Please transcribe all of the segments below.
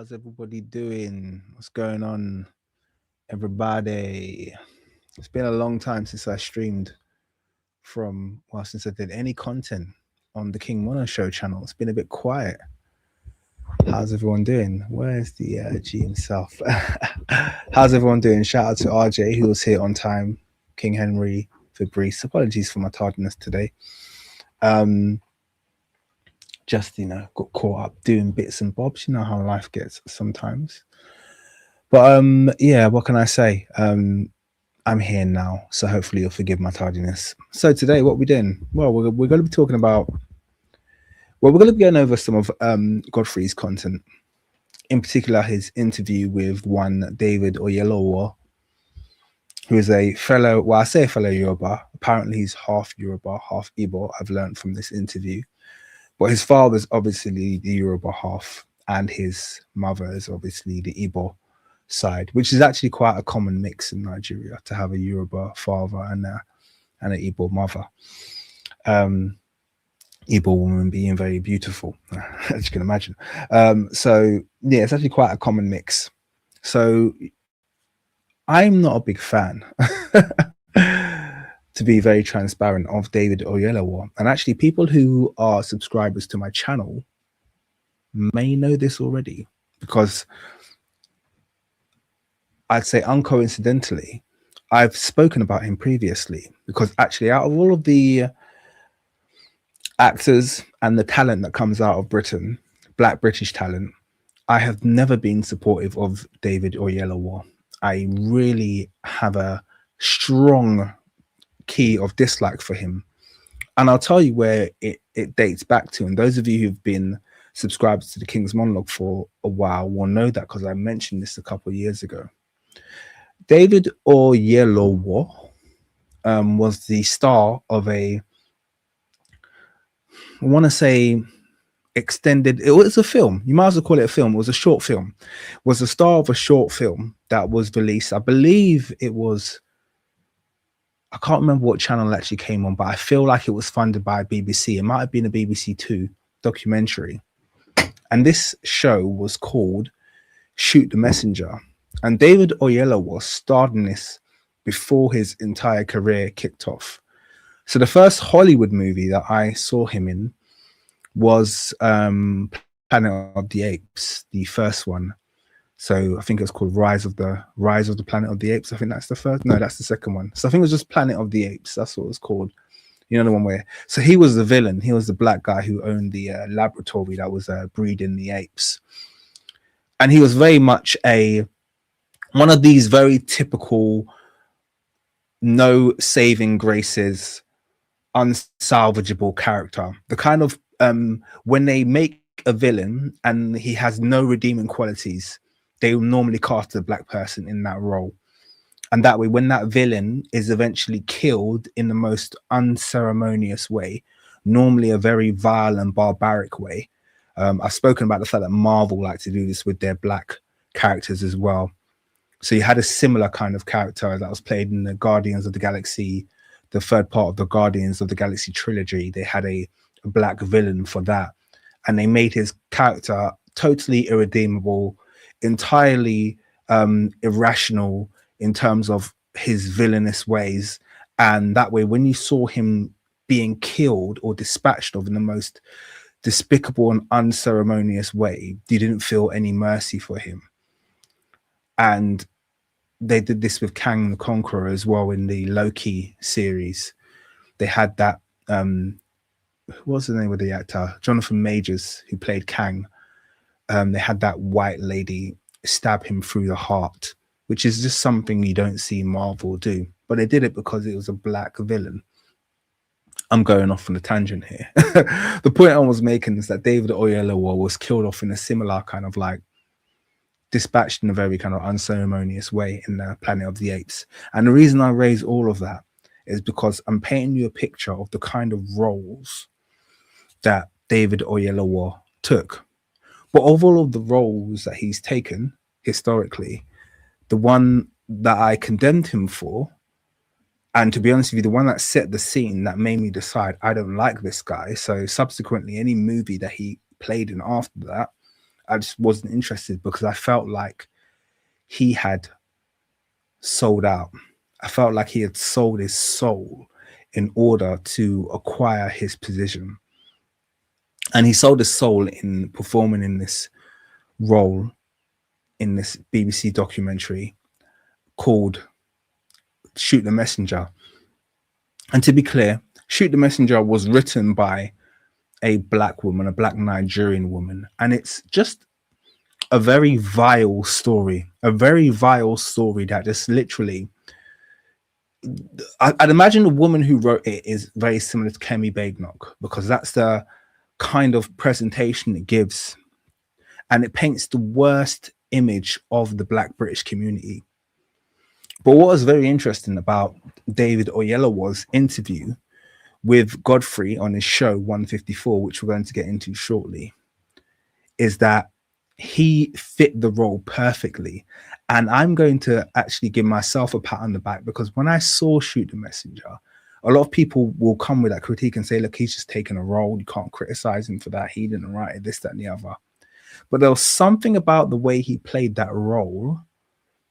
How's everybody doing? What's going on, everybody? It's been a long time since I streamed since I did any content on the King Mono Show channel. It's been a bit quiet. How's everyone doing? Where's the G himself? How's everyone doing? Shout out to RJ, who was here on time. King Henry, Fabrice. Apologies for my tardiness today. Just, got caught up doing bits and bobs. You know how life gets sometimes. But yeah, what can I say? I'm here now, so hopefully you'll forgive my tardiness. So today, what we're doing? Well, we're going to be talking about. Well, we're going to be going over some of Godfrey's content, in particular his interview with one David Oyelowo, who is a fellow. Well, I say a fellow Yoruba. Apparently, he's half Yoruba, half Igbo. I've learned from this interview. But his father's obviously the Yoruba half, and his mother is obviously the Igbo side, which is actually quite a common mix in Nigeria, to have a Yoruba father and an Igbo mother. Igbo woman being very beautiful, as you can imagine. So yeah, it's actually quite a common mix. So I'm not a big fan, to be very transparent, of David Oyelowo. And actually, people who are subscribers to my channel may know this already, because I'd say uncoincidentally, I've spoken about him previously, because actually out of all of the actors and the talent that comes out of Britain, Black British talent, I have never been supportive of David Oyelowo. I really have a strong key of dislike for him. And I'll tell you where it dates back to. And those of you who've been subscribed to the King's Monologue for a while will know that, because I mentioned this a couple of years ago. David Oyelowo was the star of I want to say extended, it was a film, you might as well call it a film, it was a short film, was the star of a short film that was released, I believe it was, I can't remember what channel it actually came on, but I feel like it was funded by BBC. It might have been a BBC Two documentary. And this show was called Shoot the Messenger. And David Oyelowo starred in this before his entire career kicked off. So the first Hollywood movie that I saw him in was Planet of the Apes, the first one. So I think it was called Rise of the Planet of the Apes. I think that's the first. No, that's the second one. So I think it was just Planet of the Apes. That's what it was called. You know, the one where. So he was the villain. He was the black guy who owned the laboratory that was breeding the apes. And he was very much one of these very typical, no saving graces, unsalvageable character. The kind of when they make a villain and he has no redeeming qualities, they will normally cast a black person in that role. And that way, when that villain is eventually killed in the most unceremonious way, normally a very vile and barbaric way. I've spoken about the fact that Marvel like to do this with their black characters as well. So you had a similar kind of character that was played in the Guardians of the Galaxy, the third part of the Guardians of the Galaxy trilogy. They had a black villain for that. And they made his character totally irredeemable, entirely irrational in terms of his villainous ways. And that way, when you saw him being killed or dispatched of in the most despicable and unceremonious way, you didn't feel any mercy for him. And they did this with Kang the Conqueror as well in the Loki series. They had that, what's the name of the actor? Jonathan Majors, who played Kang. They had that white lady stab him through the heart, which is just something you don't see Marvel do. But they did it because it was a black villain. I'm going off on a tangent here. The point I was making is that David Oyelowo was killed off in a similar kind of like, dispatched in a very kind of unceremonious way in the Planet of the Apes. And the reason I raise all of that is because I'm painting you a picture of the kind of roles that David Oyelowo took. But of all of the roles that he's taken historically, the one that I condemned him for, and to be honest with you, the one that set the scene that made me decide I don't like this guy. So subsequently, any movie that he played in after that, I just wasn't interested because I felt like he had sold out. I felt like he had sold his soul in order to acquire his position. And he sold his soul in performing in this role in this BBC documentary called Shoot the Messenger. And to be clear, Shoot the Messenger was written by a black woman, a black Nigerian woman. And it's just a very vile story, that just literally, I'd imagine the woman who wrote it is very similar to Kemi Badenoch, because that's the kind of presentation it gives. And it paints the worst image of the Black British community. But what was very interesting about David Oyelowo's interview with Godfrey on his show 154, which we're going to get into shortly, is that he fit the role perfectly. And I'm going to actually give myself a pat on the back, because when I saw Shoot the Messenger, a lot of people will come with that critique and say, look, he's just taken a role. You can't criticize him for that. He didn't write it, this, that, and the other. But there was something about the way he played that role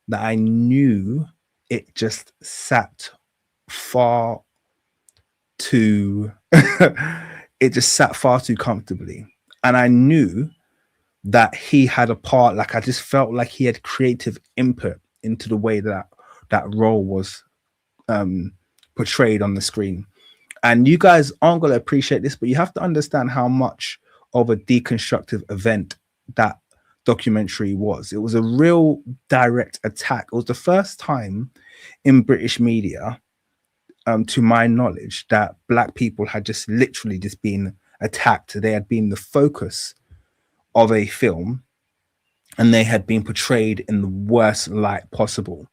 that I knew it just sat far too, it just sat far too comfortably. And I knew that he had a part, like I just felt like he had creative input into the way that that role was portrayed on the screen. And you guys aren't going to appreciate this, but you have to understand how much of a deconstructive event that documentary was. It was a real direct attack. It was the first time in British media, to my knowledge, that Black people had just literally just been attacked. They had been the focus of a film and they had been portrayed in the worst light possible.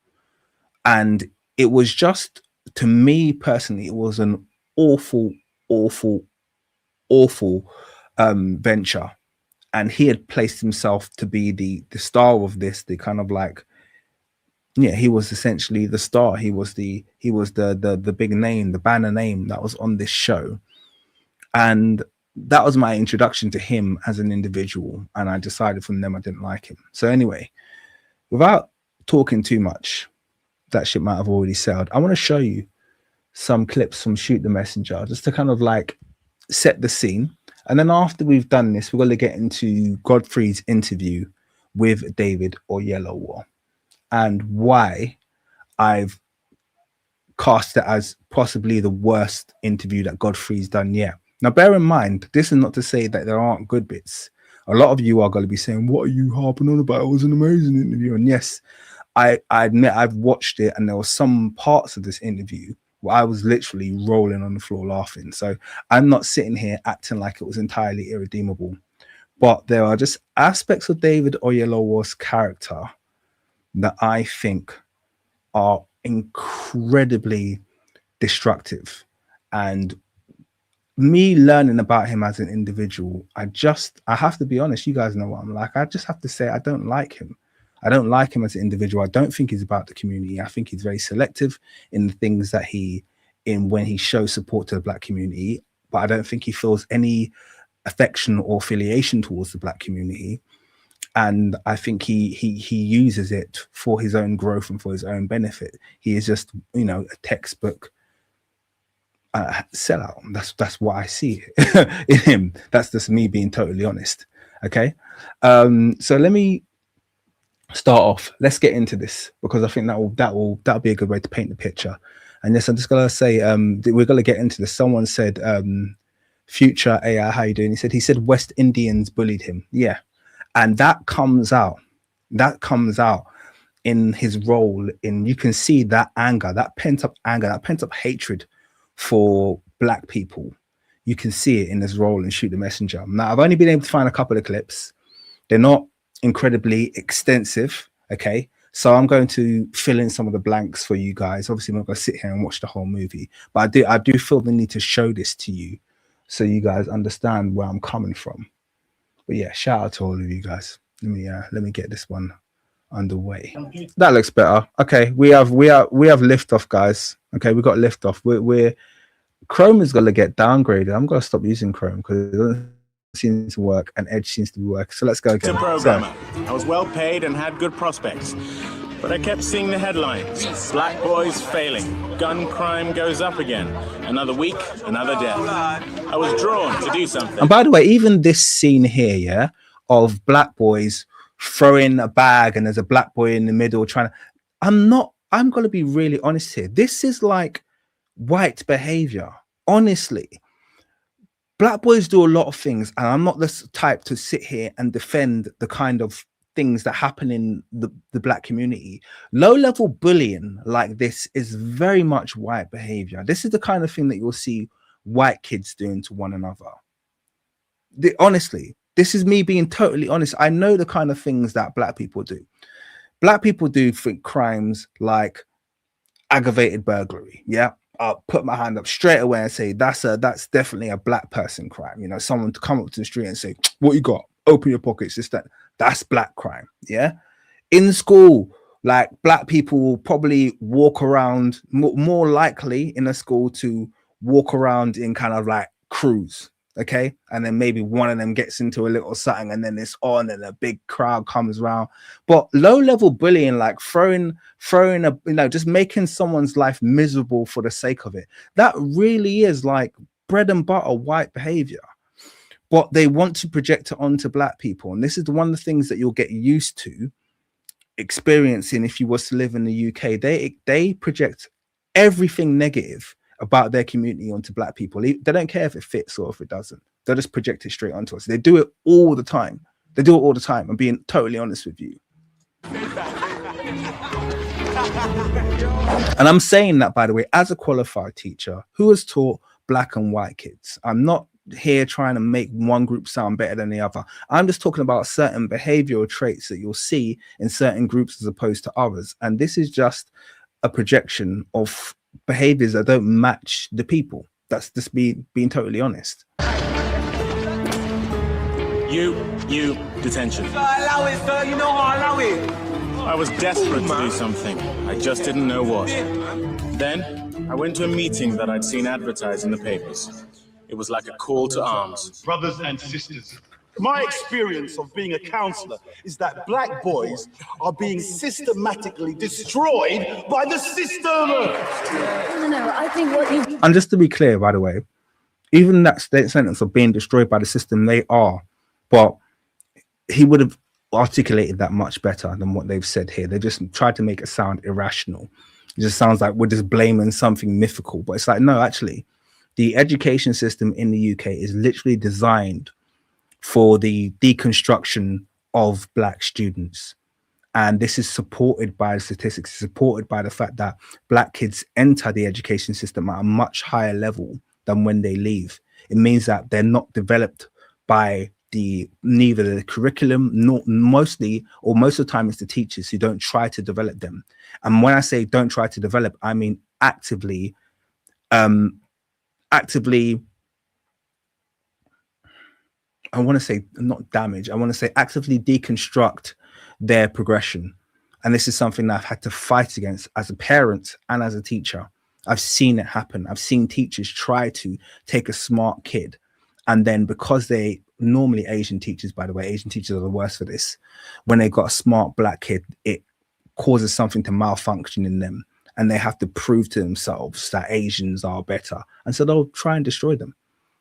And it was just, to me personally, it was an awful venture. And he had placed himself to be the star of this, the kind of like, yeah, he was essentially the star. He was the big name, the banner name that was on this show. And that was my introduction to him as an individual. And I decided from them I didn't like him. So anyway, without talking too much, that shit might have already sailed. I want to show you some clips from Shoot the Messenger, just to kind of like set the scene. And then after we've done this, we're going to get into Godfrey's interview with David Oyelowo and why I've cast it as possibly the worst interview that Godfrey's done yet. Now, bear in mind, this is not to say that there aren't good bits. A lot of you are going to be saying, what are you harping on about? It was an amazing interview. And yes, I admit I've watched it, and there were some parts of this interview where I was literally rolling on the floor laughing. So I'm not sitting here acting like it was entirely irredeemable. But there are just aspects of David Oyelowo's character that I think are incredibly destructive. And me learning about him as an individual, I have to be honest, you guys know what I'm like. I just have to say I don't like him. I don't like him as an individual. I don't think he's about the community. I think he's very selective in the things that when he shows support to the Black community, but I don't think he feels any affection or affiliation towards the Black community. And I think he uses it for his own growth and for his own benefit. He is just, you know, a textbook sellout. That's what I see in him. That's just me being totally honest. Okay. So let me start off. Let's get into this, because I think that'll be a good way to paint the picture. And yes, I'm just gonna say we're gonna get into this. Someone said Future AI, how you doing? He said West Indians bullied him. Yeah. And that comes out in his role. You can see that anger, that pent-up hatred for Black people. You can see it in his role in Shoot the Messenger. Now, I've only been able to find a couple of clips. They're not incredibly extensive, okay? So I'm going to fill in some of the blanks for you guys. Obviously, I'm not going to sit here and watch the whole movie, but I do feel the need to show this to you so you guys understand where I'm coming from. But yeah, shout out to all of you guys. Let me get this one underway. That looks better. Okay, we have liftoff, guys. Okay, we got liftoff. We're Chrome is gonna get downgraded. I'm gonna stop using Chrome because it doesn't seems to work and Edge seems to be working. So let's go again. Programmer. I was well paid and had good prospects. But I kept seeing the headlines. Black boys failing. Gun crime goes up again. Another week, another death. I was drawn to do something. And by the way, even this scene here, yeah, of black boys throwing a bag and there's a black boy in the middle trying to... I'm going to be really honest here. This is like white behavior. Honestly. Black boys do a lot of things, and I'm not the type to sit here and defend the kind of things that happen in the black community. Low-level bullying like this is very much white behavior. This is the kind of thing that you'll see white kids doing to one another. Honestly, this is me being totally honest. I know the kind of things that black people do. Black people do crimes like aggravated burglary, yeah? I'll put my hand up straight away and say that's definitely a black person crime. You know, someone to come up to the street and say, "What you got? Open your pockets." That's black crime. Yeah. In school, like black people will probably walk around more likely in a school to walk around in kind of like crews. Okay, and then maybe one of them gets into a little something and then it's on and a big crowd comes around. But low-level bullying, like throwing a, you know, just making someone's life miserable for the sake of it, that really is like bread and butter white behavior. But they want to project it onto black people, and this is one of the things that you'll get used to experiencing if you was to live in the UK. They project everything negative about their community onto black people. They don't care if it fits or if it doesn't. They'll just project it straight onto us. They do it all the time. They do it all the time. I'm being totally honest with you. And I'm saying that, by the way, as a qualified teacher who has taught black and white kids. I'm not here trying to make one group sound better than the other. I'm just talking about certain behavioral traits that you'll see in certain groups as opposed to others. And this is just a projection of behaviors that don't match the people. That's just being totally honest. You, detention. Allow it, sir. You know how allow it. I was desperate to do something. I just didn't know what. Then I went to a meeting that I'd seen advertised in the papers. It was like a call to arms. Brothers and sisters, my experience of being a counselor is that black boys are being systematically destroyed by the system. No, I think what you... And just to be clear, by the way, even that sentence of being destroyed by the system, they are. But he would have articulated that much better than what they've said here. They just tried to make it sound irrational. It just sounds like we're just blaming something mythical. But it's like, no, actually, the education system in the UK is literally designed for the deconstruction of black students. And this is supported by the statistics, supported by the fact that black kids enter the education system at a much higher level than when they leave. It means that they're not developed by neither the curriculum, nor most of the time it's the teachers who don't try to develop them. And when I say don't try to develop, I mean actively I want to say not damage. I want to say actively deconstruct their progression. And this is something that I've had to fight against as a parent and as a teacher. I've seen it happen. I've seen teachers try to take a smart kid. And then because they normally Asian teachers, by the way, Asian teachers are the worst for this. When they got a smart black kid, it causes something to malfunction in them. And they have to prove to themselves that Asians are better. And so they'll try and destroy them.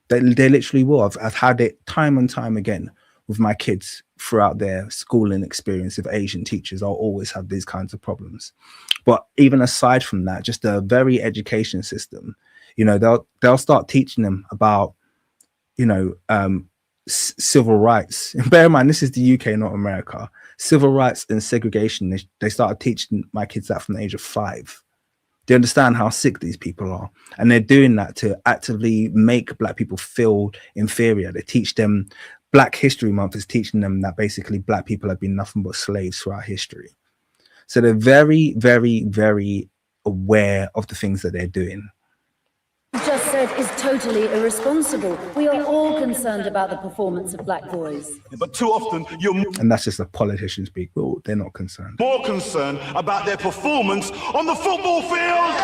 They literally will. I've had it time and time again with my kids throughout their schooling experience of Asian teachers. I'll always have these kinds of problems. But even aside from that, just a very education system, you know, they'll start teaching them about, you know, civil rights. And bear in mind, this is the UK, not America. Civil rights and segregation. They started teaching my kids that from the age of 5. They understand how sick these people are. And they're doing that to actively make black people feel inferior. They teach them, Black History Month is teaching them that basically black people have been nothing but slaves throughout history. So they're very, very, very aware of the things that they're doing. Just said is totally irresponsible. We are all concerned about the performance of black boys. But too often, you're And that's just a politician speak. Well, they're not concerned. more concerned about their performance on the football field.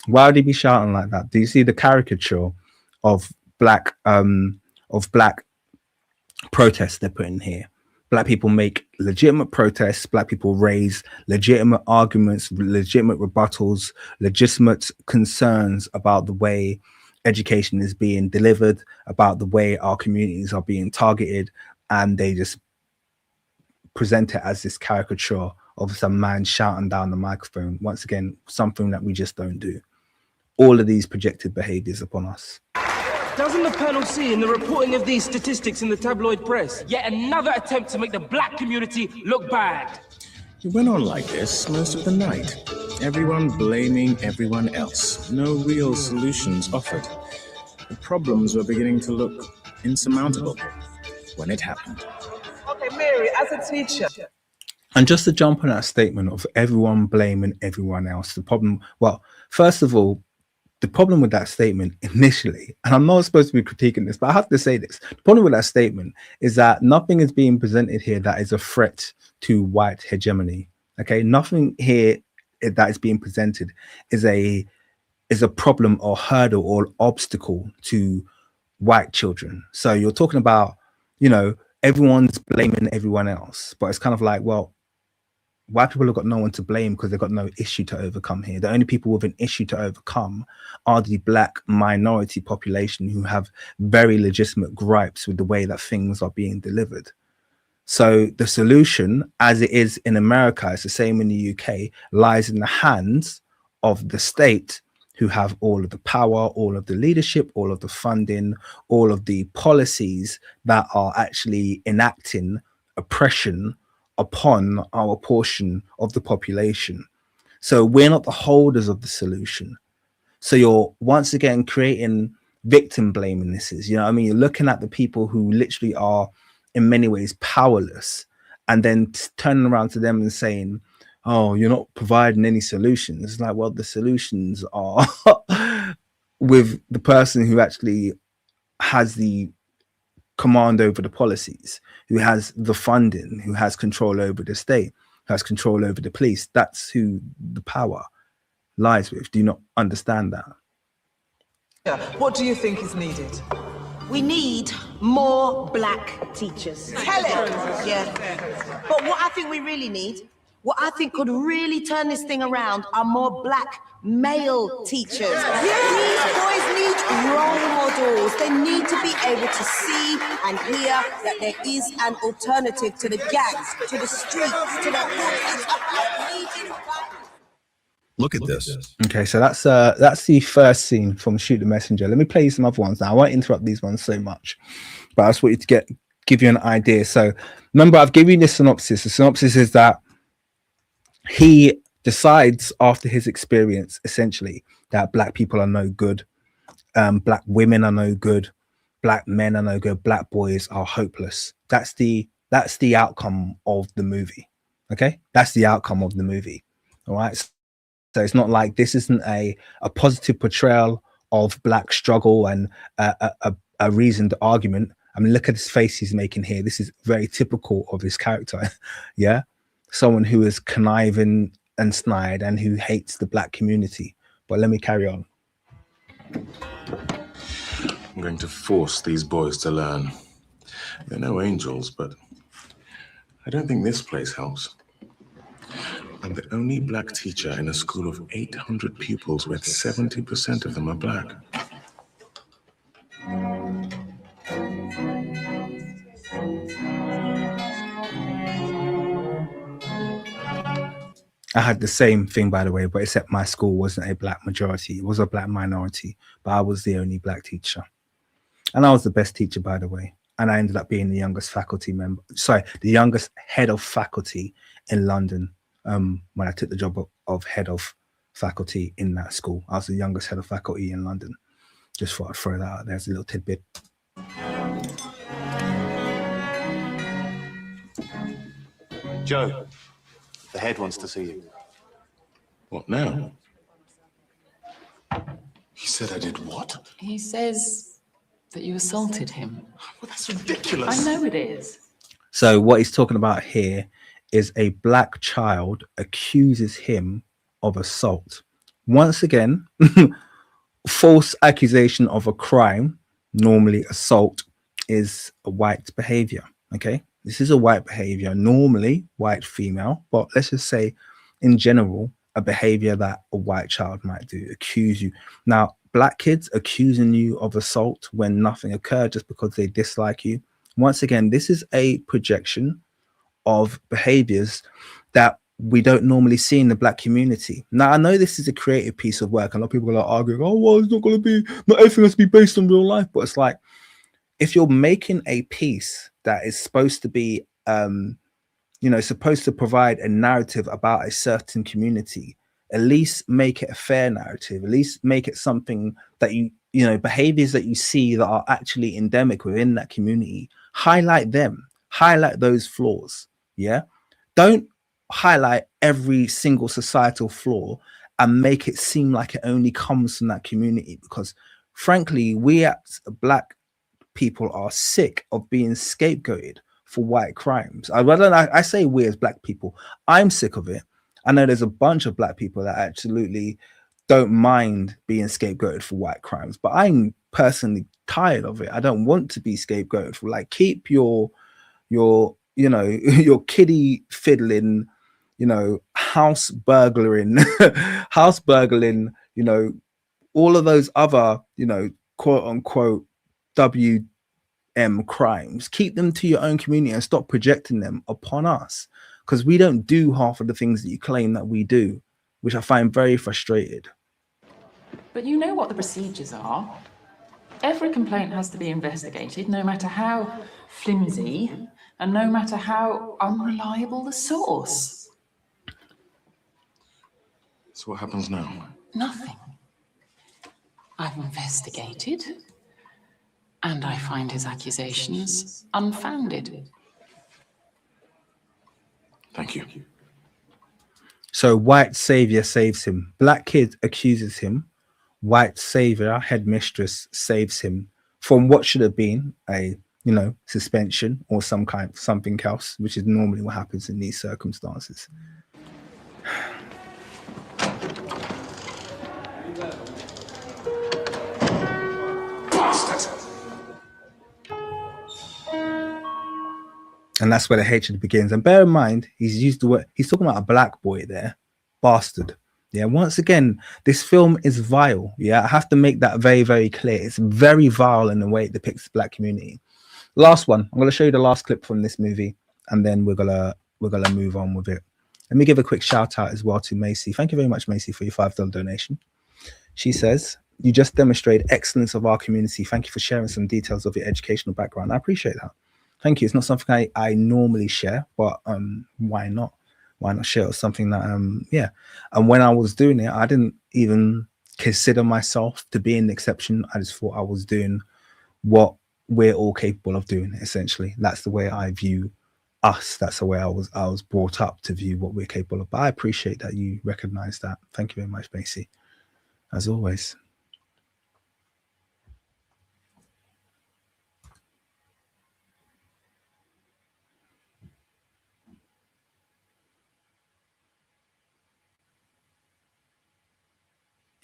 Why would he be shouting like that? Do you see the caricature of black protests they're putting here? Black people make legitimate protests. Black people raise legitimate arguments, legitimate rebuttals, legitimate concerns about the way education is being delivered, about the way our communities are being targeted, and they just present it as this caricature of some man shouting down the microphone. Once again, something that we just don't do. All of these projected behaviors upon us. Doesn't the panel see in the reporting of these statistics in the tabloid press yet another attempt to make the black community look bad? It went on like this most of the night. Everyone blaming everyone else. No real solutions offered. The problems were beginning to look insurmountable when it happened. Okay, Mary, as a teacher. And just to jump on that statement of everyone blaming everyone else, the problem, well, first of all, the problem with that statement initially, and I'm not supposed to be critiquing this, but I have to say this. The problem with that statement is that nothing is being presented here that is a threat to white hegemony. Okay, nothing here that is being presented is a problem or hurdle or obstacle to white children. So you're talking about, you know, everyone's blaming everyone else, but it's kind of like, well, white people have got no one to blame because they've got no issue to overcome here. The only people with an issue to overcome are the black minority population who have very legitimate gripes with the way that things are being delivered. So the solution, as it is in America, it's the same in the UK, lies in the hands of the state, who have all of the power, all of the leadership, all of the funding, all of the policies that are actually enacting oppression upon our portion of the population. So we're not the holders of the solution. So you're once again creating victim blaming. This is, you know what I mean? You're looking at the people who literally are in many ways powerless and then turning around to them and saying, oh, you're not providing any solutions. It's like, well, the solutions are with the person who actually has the command over the policies, who has the funding, who has control over the state, who has control over the police. That's who the power lies with. Do you not understand that? Yeah. What do you think is needed? We need more black teachers. Tell it. Yeah. But what I think we really need, what I think could really turn this thing around, are more black male teachers. These boys need role models. They need to be able to see and hear that there is an alternative to the gangs, to the streets, to the hoods. Look at this. Okay, so that's the first scene from Shoot the Messenger. Let me play you some other ones now. I won't interrupt these ones so much, but I just want you to give you an idea. So remember, I've given you the synopsis. The synopsis is that he decides after his experience, essentially, that black people are no good, black women are no good, black men are no good, black boys are hopeless. That's the outcome of the movie. Okay, that's the outcome of the movie. All right. So it's not like this isn't a positive portrayal of black struggle and a reasoned argument. I mean, look at his face he's making here. This is very typical of his character. Yeah, someone who is conniving and snide and who hates the black community. But let me carry on. I'm going to force these boys to learn. They're no angels, but I don't think this place helps. I'm the only black teacher in a school of 800 pupils where 70% of them are black. I had the same thing, by the way, but except my school wasn't a black majority. It was a black minority, but I was the only black teacher. And I was the best teacher, by the way. And I ended up being the youngest faculty member, the youngest head of faculty in London. When I took the job of head of faculty in that school, I was the youngest head of faculty in London. Just thought I'd throw that out there as a little tidbit. Joe, the head wants to see you. What now? He said I did what? He says that you assaulted him. Well, that's ridiculous. I know it is. So what he's talking about here is a black child accuses him of assault Once again, false accusation of a crime, normally assault, is a white behavior. Okay, this is a white behavior, normally white female, but let's just say in general, a behavior that a white child might do, accuse you. Now, black kids accusing you of assault when nothing occurred just because they dislike you. Once again, this is a projection of behaviors that we don't normally see in the black community. Now, I know this is a creative piece of work. A lot of people are arguing, oh, well, it's not going to be, not everything has to be based on real life. But it's like, if you're making a piece that is supposed to be, supposed to provide a narrative about a certain community, at least make it a fair narrative. At least make it something that behaviors that you see that are actually endemic within that community. Highlight them, highlight those flaws. Yeah. Don't highlight every single societal flaw and make it seem like it only comes from that community, because frankly, we as black people are sick of being scapegoated for white crimes. I say we as black people, I'm sick of it. I know there's a bunch of black people that absolutely don't mind being scapegoated for white crimes, but I'm personally tired of it. I don't want to be scapegoated for, like, keep your your kiddie fiddling, house burglaring, all of those other, quote unquote WM crimes. Keep them to your own community and stop projecting them upon us, because we don't do half of the things that you claim that we do, which I find very frustrated. But you know what the procedures are. Every complaint has to be investigated, no matter how flimsy and no matter how unreliable the source. So what happens now? Nothing. I've investigated, and I find his accusations unfounded. Thank you. So white savior saves him. Black kid accuses him. White savior, headmistress, saves him from what should have been a suspension or something else, which is normally what happens in these circumstances. And that's where the hatred begins. And bear in mind, he's used the word, he's talking about a black boy there, bastard. Yeah, once again, this film is vile. Yeah, I have to make that very, very clear. It's very vile in the way it depicts the black community. Last one, I'm going to show you the last clip from this movie, and then we're gonna move on with it. Let me give a quick shout out as well to Macy. Thank you very much, Macy, for your $5 donation. She says, you just demonstrate excellence of our community. Thank you for sharing some details of your educational background. I appreciate that. Thank you. It's not something I normally share, but why not? Why not share something that yeah. And when I was doing it, I didn't even consider myself to be an exception. I just thought I was doing what we're all capable of doing. Essentially, that's the way I view us. That's the way I was brought up to view what we're capable of. But I appreciate that you recognize that. Thank you very much, Macy, as always.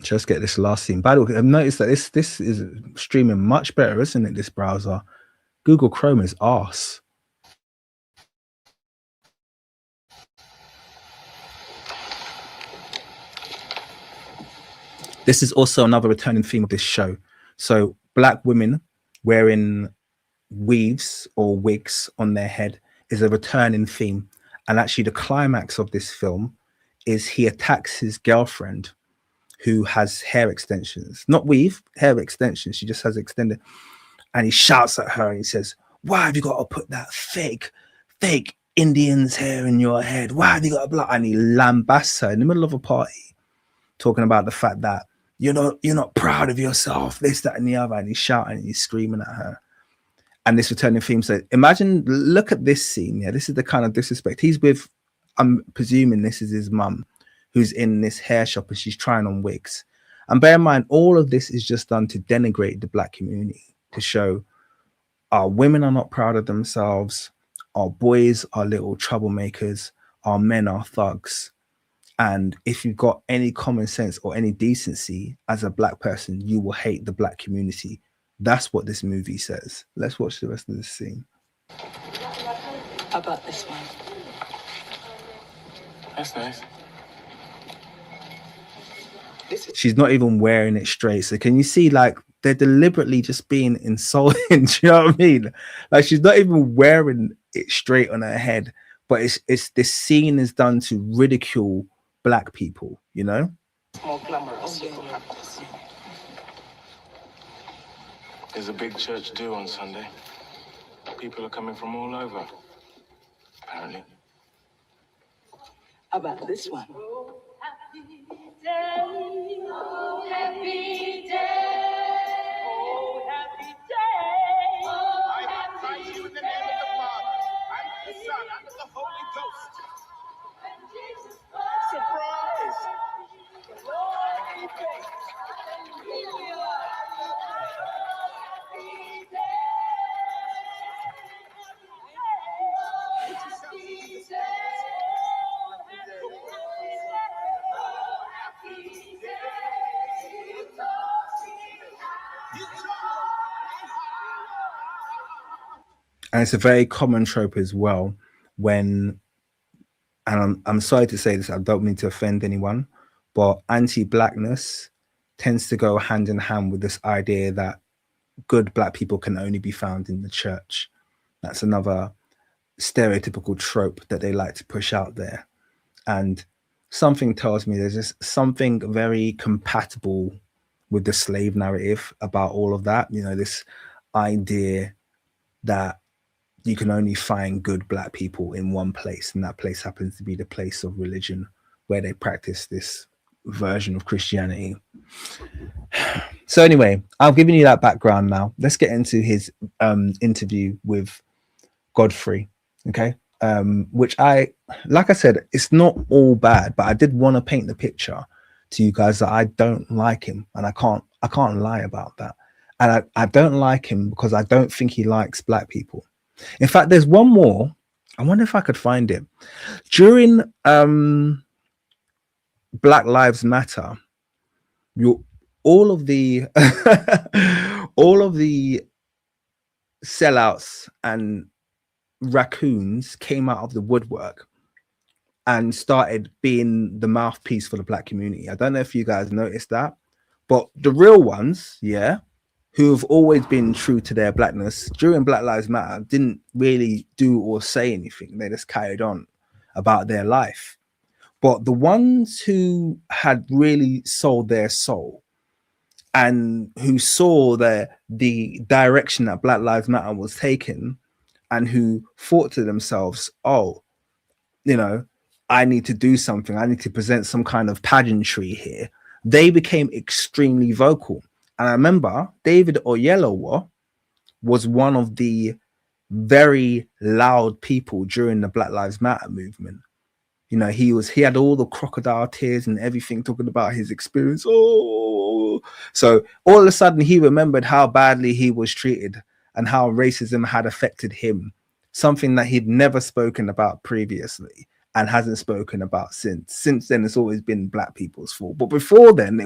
Just get this last scene. By the way, I've noticed that this is streaming much better, isn't it? This browser, Google Chrome is arse. This is also another returning theme of this show. So black women wearing weaves or wigs on their head is a returning theme. And actually the climax of this film is he attacks his girlfriend who has hair extensions, not weave, hair extensions. She just has extended. And he shouts at her and he says, why have you got to put that fake Indian's hair in your head? Why have you got to block? And he lambasts her in the middle of a party, talking about the fact that you're not proud of yourself, this, that, and the other. And he's shouting and he's screaming at her. And this returning theme said, imagine, look at this scene. Yeah, this is the kind of disrespect. He's with, I'm presuming this is his mum, who's in this hair shop and she's trying on wigs. And bear in mind, all of this is just done to denigrate the black community, to show our women are not proud of themselves, our boys are little troublemakers, our men are thugs. And if you've got any common sense or any decency as a black person, you will hate the black community. That's what this movie says. Let's watch the rest of this scene. How about this one? That's nice. She's not even wearing it straight. So can you see, like, they're deliberately just being insulting? Do you know what I mean? Like, she's not even wearing it straight on her head, but it's this scene is done to ridicule black people, you know? More glamorous. There's a big church due on Sunday. People are coming from all over, apparently. How about this one? Oh, happy day. Oh, happy day. Oh, I baptize you in the name of the Father, and the Son, and the Holy Ghost. Surprise! And it's a very common trope as well when, and I'm sorry to say this, I don't mean to offend anyone, but anti-blackness tends to go hand in hand with this idea that good black people can only be found in the church. That's another stereotypical trope that they like to push out there. And something tells me there's just something very compatible with the slave narrative about all of that. You know, this idea that you can only find good black people in one place, and that place happens to be the place of religion where they practice this version of Christianity. So anyway, I've given you that background now. Let's get into his interview with Godfrey, okay? Which like I said, it's not all bad, but I did want to paint the picture to you guys that I don't like him, and I can't lie about that. And I don't like him because I don't think he likes black people. In fact, there's one more. I wonder if I could find it. During Black Lives Matter, all of the all of the sellouts and raccoons came out of the woodwork and started being the mouthpiece for the black community. I don't know if you guys noticed that, but the real ones, yeah, who have always been true to their blackness during Black Lives Matter, didn't really do or say anything. They just carried on about their life. But the ones who had really sold their soul and who saw the direction that Black Lives Matter was taking, and who thought to themselves, oh, you know, I need to do something. I need to present some kind of pageantry here. They became extremely vocal. And I remember David Oyelowo was one of the very loud people during the Black Lives Matter movement. You know, he had all the crocodile tears and everything, talking about his experience. Oh, so all of a sudden he remembered how badly he was treated and how racism had affected him, something that he'd never spoken about previously and hasn't spoken about since. Since then, it's always been black people's fault. But before then,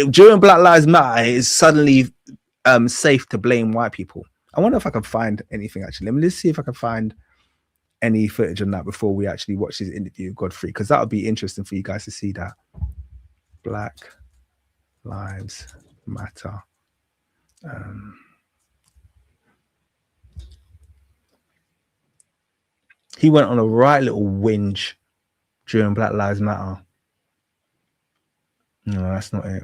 during Black Lives Matter, it's suddenly safe to blame white people. I wonder if I can find anything, actually. Let me just see if I can find any footage on that before we actually watch this interview with Godfrey, because that would be interesting for you guys to see that. Black Lives Matter. He went on a right little whinge during Black Lives Matter. No, that's not it.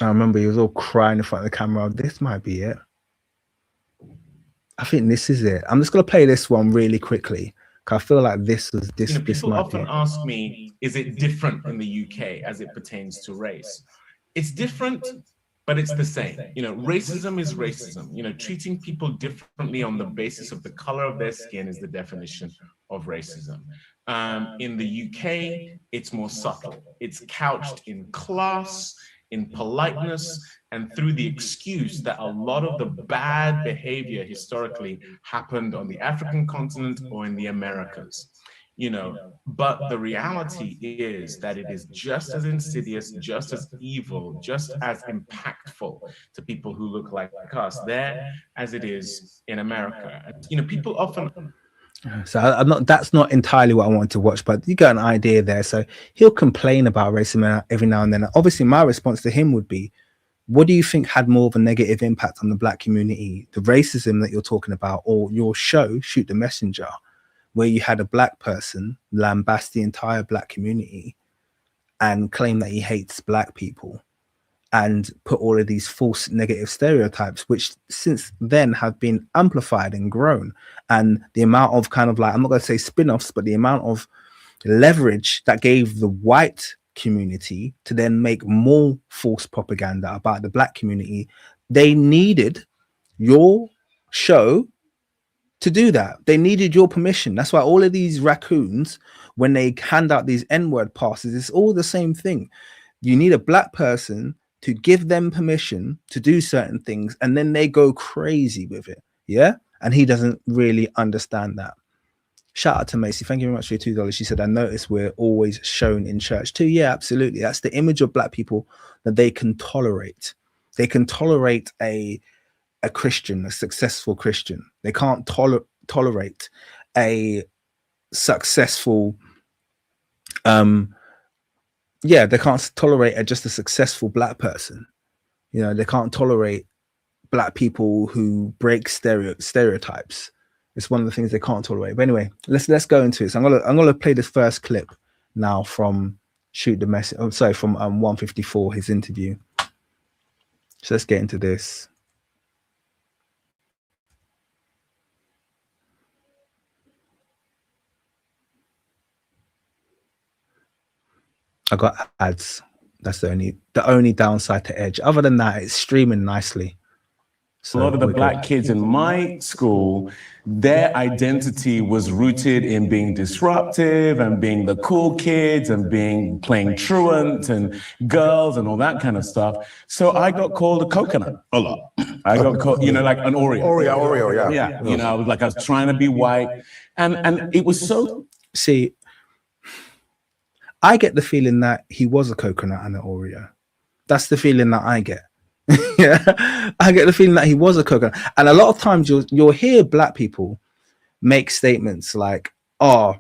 I remember he was all crying in front of the camera. This might be it. I think this is it. I'm just going to play this one really quickly, because I feel like this was this. You know, this people might often be ask me, is it different in the UK as it pertains to race? It's different, but it's the same. You know, racism is racism. You know, treating people differently on the basis of the color of their skin is the definition of racism. In the UK, it's more subtle. It's couched in class, in politeness and through the excuse that a lot of the bad behavior historically happened on the African continent or in the Americas. You know, but the reality is that it is just as insidious, just as evil, just as impactful to people who look like us there as it is in America. You know, people often... So I'm not. That's not entirely what I wanted to watch, but you got an idea there. So he'll complain about racism every now and then. Obviously, my response to him would be, what do you think had more of a negative impact on the black community? The racism that you're talking about, or your show, Shoot the Messenger, where you had a black person lambast the entire black community and claim that he hates black people and put all of these false negative stereotypes, which since then have been amplified and grown. And the amount of kind of like, I'm not going to say spin-offs, but the amount of leverage that gave the white community to then make more false propaganda about the black community. They needed your show to do that. They needed your permission. That's why all of these raccoons, when they hand out these N-word passes, it's all the same thing. You need a black person to give them permission to do certain things, and then they go crazy with it. Yeah. And he doesn't really understand that. Shout out to Macy. Thank you very much for your $2. She said, I noticed we're always shown in church too. Yeah, absolutely. That's the image of black people that they can tolerate. They can tolerate a Christian, a successful Christian. They can't tolerate a successful, they can't tolerate just a successful black person. You know, they can't tolerate black people who break stereotypes. It's one of the things they can't tolerate. But anyway, let's go into it. So I'm gonna play this first clip now from Shoot the Message. Oh, sorry, from 154, his interview. So let's get into this. I got ads. That's the only downside to Edge. Other than that, it's streaming nicely. So a lot of the black kids in my school, their identity was rooted in being disruptive and being the cool kids and playing truant and girls and all that kind of stuff. So I got called a coconut a lot. I got called, you know, like an Oreo. Oreo, yeah. Yeah, you know, I was trying to be white. And it was so... See, I get the feeling that he was a coconut and an Oreo. That's the feeling that I get. Yeah, I get the feeling that he was a coconut. And a lot of times you'll hear black people make statements like, oh,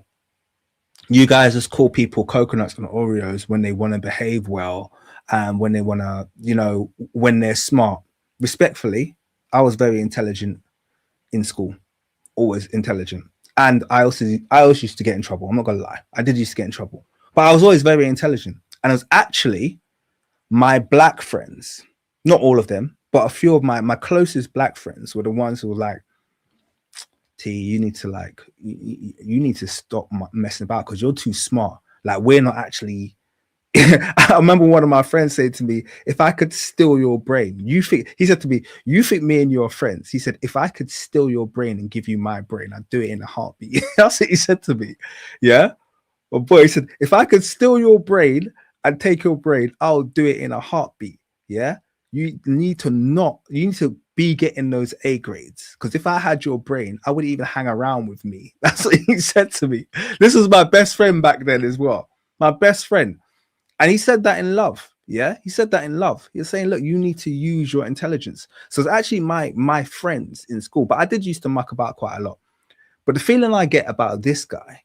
you guys just call people coconuts and Oreos when they want to behave well and when they want to, you know, when they're smart. Respectfully, I was very intelligent in school, always intelligent. And I also used to get in trouble. I'm not gonna lie. I did used to get in trouble, but I was always very intelligent. And it was actually my black friends, not all of them, but a few of my closest black friends were the ones who were like, T, you need to you need to stop messing about because you're too smart. Like, we're not actually... I remember one of my friends said to me, if I could steal your brain, he said to me, you think me and you are friends? He said, if I could steal your brain and give you my brain, I'd do it in a heartbeat. That's what he said to me. Yeah. But boy, he said, if I could steal your brain and take your brain, I'll do it in a heartbeat. Yeah. You need to be getting those A grades. Because if I had your brain, I wouldn't even hang around with me. That's what he said to me. This was my best friend back then as well. My best friend. And he said that in love. Yeah, he said that in love. He was saying, look, you need to use your intelligence. So it's actually my friends in school, but I did used to muck about quite a lot. But the feeling I get about this guy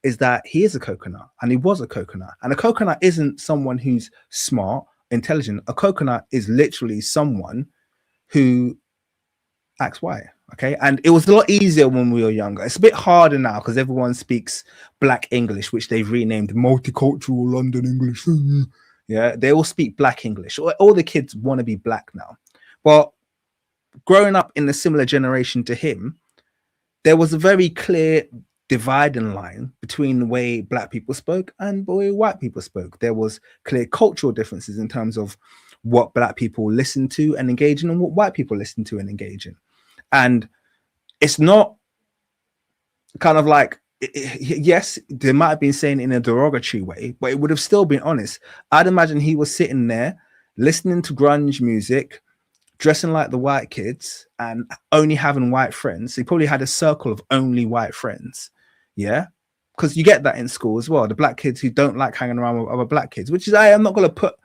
is that he is a coconut, and he was a coconut. And a coconut isn't someone who's smart, intelligent. A coconut is literally someone who acts white. Okay, and it was a lot easier when we were younger. It's a bit harder now because everyone speaks Black English, which they've renamed Multicultural London English. Yeah, they all speak Black English. All the kids want to be black now. But growing up in a similar generation to him, there was a very clear dividing line between the way black people spoke and the way white people spoke. There was clear cultural differences in terms of what black people listen to and engage in and what white people listen to and engage in. And it's not kind of like, yes, they might have been saying it in a derogatory way, but it would have still been honest. I'd imagine he was sitting there listening to grunge music, dressing like the white kids, and only having white friends. He probably had a circle of only white friends. Yeah. Because you get that in school as well. The black kids who don't like hanging around with other black kids, which is I'm not gonna put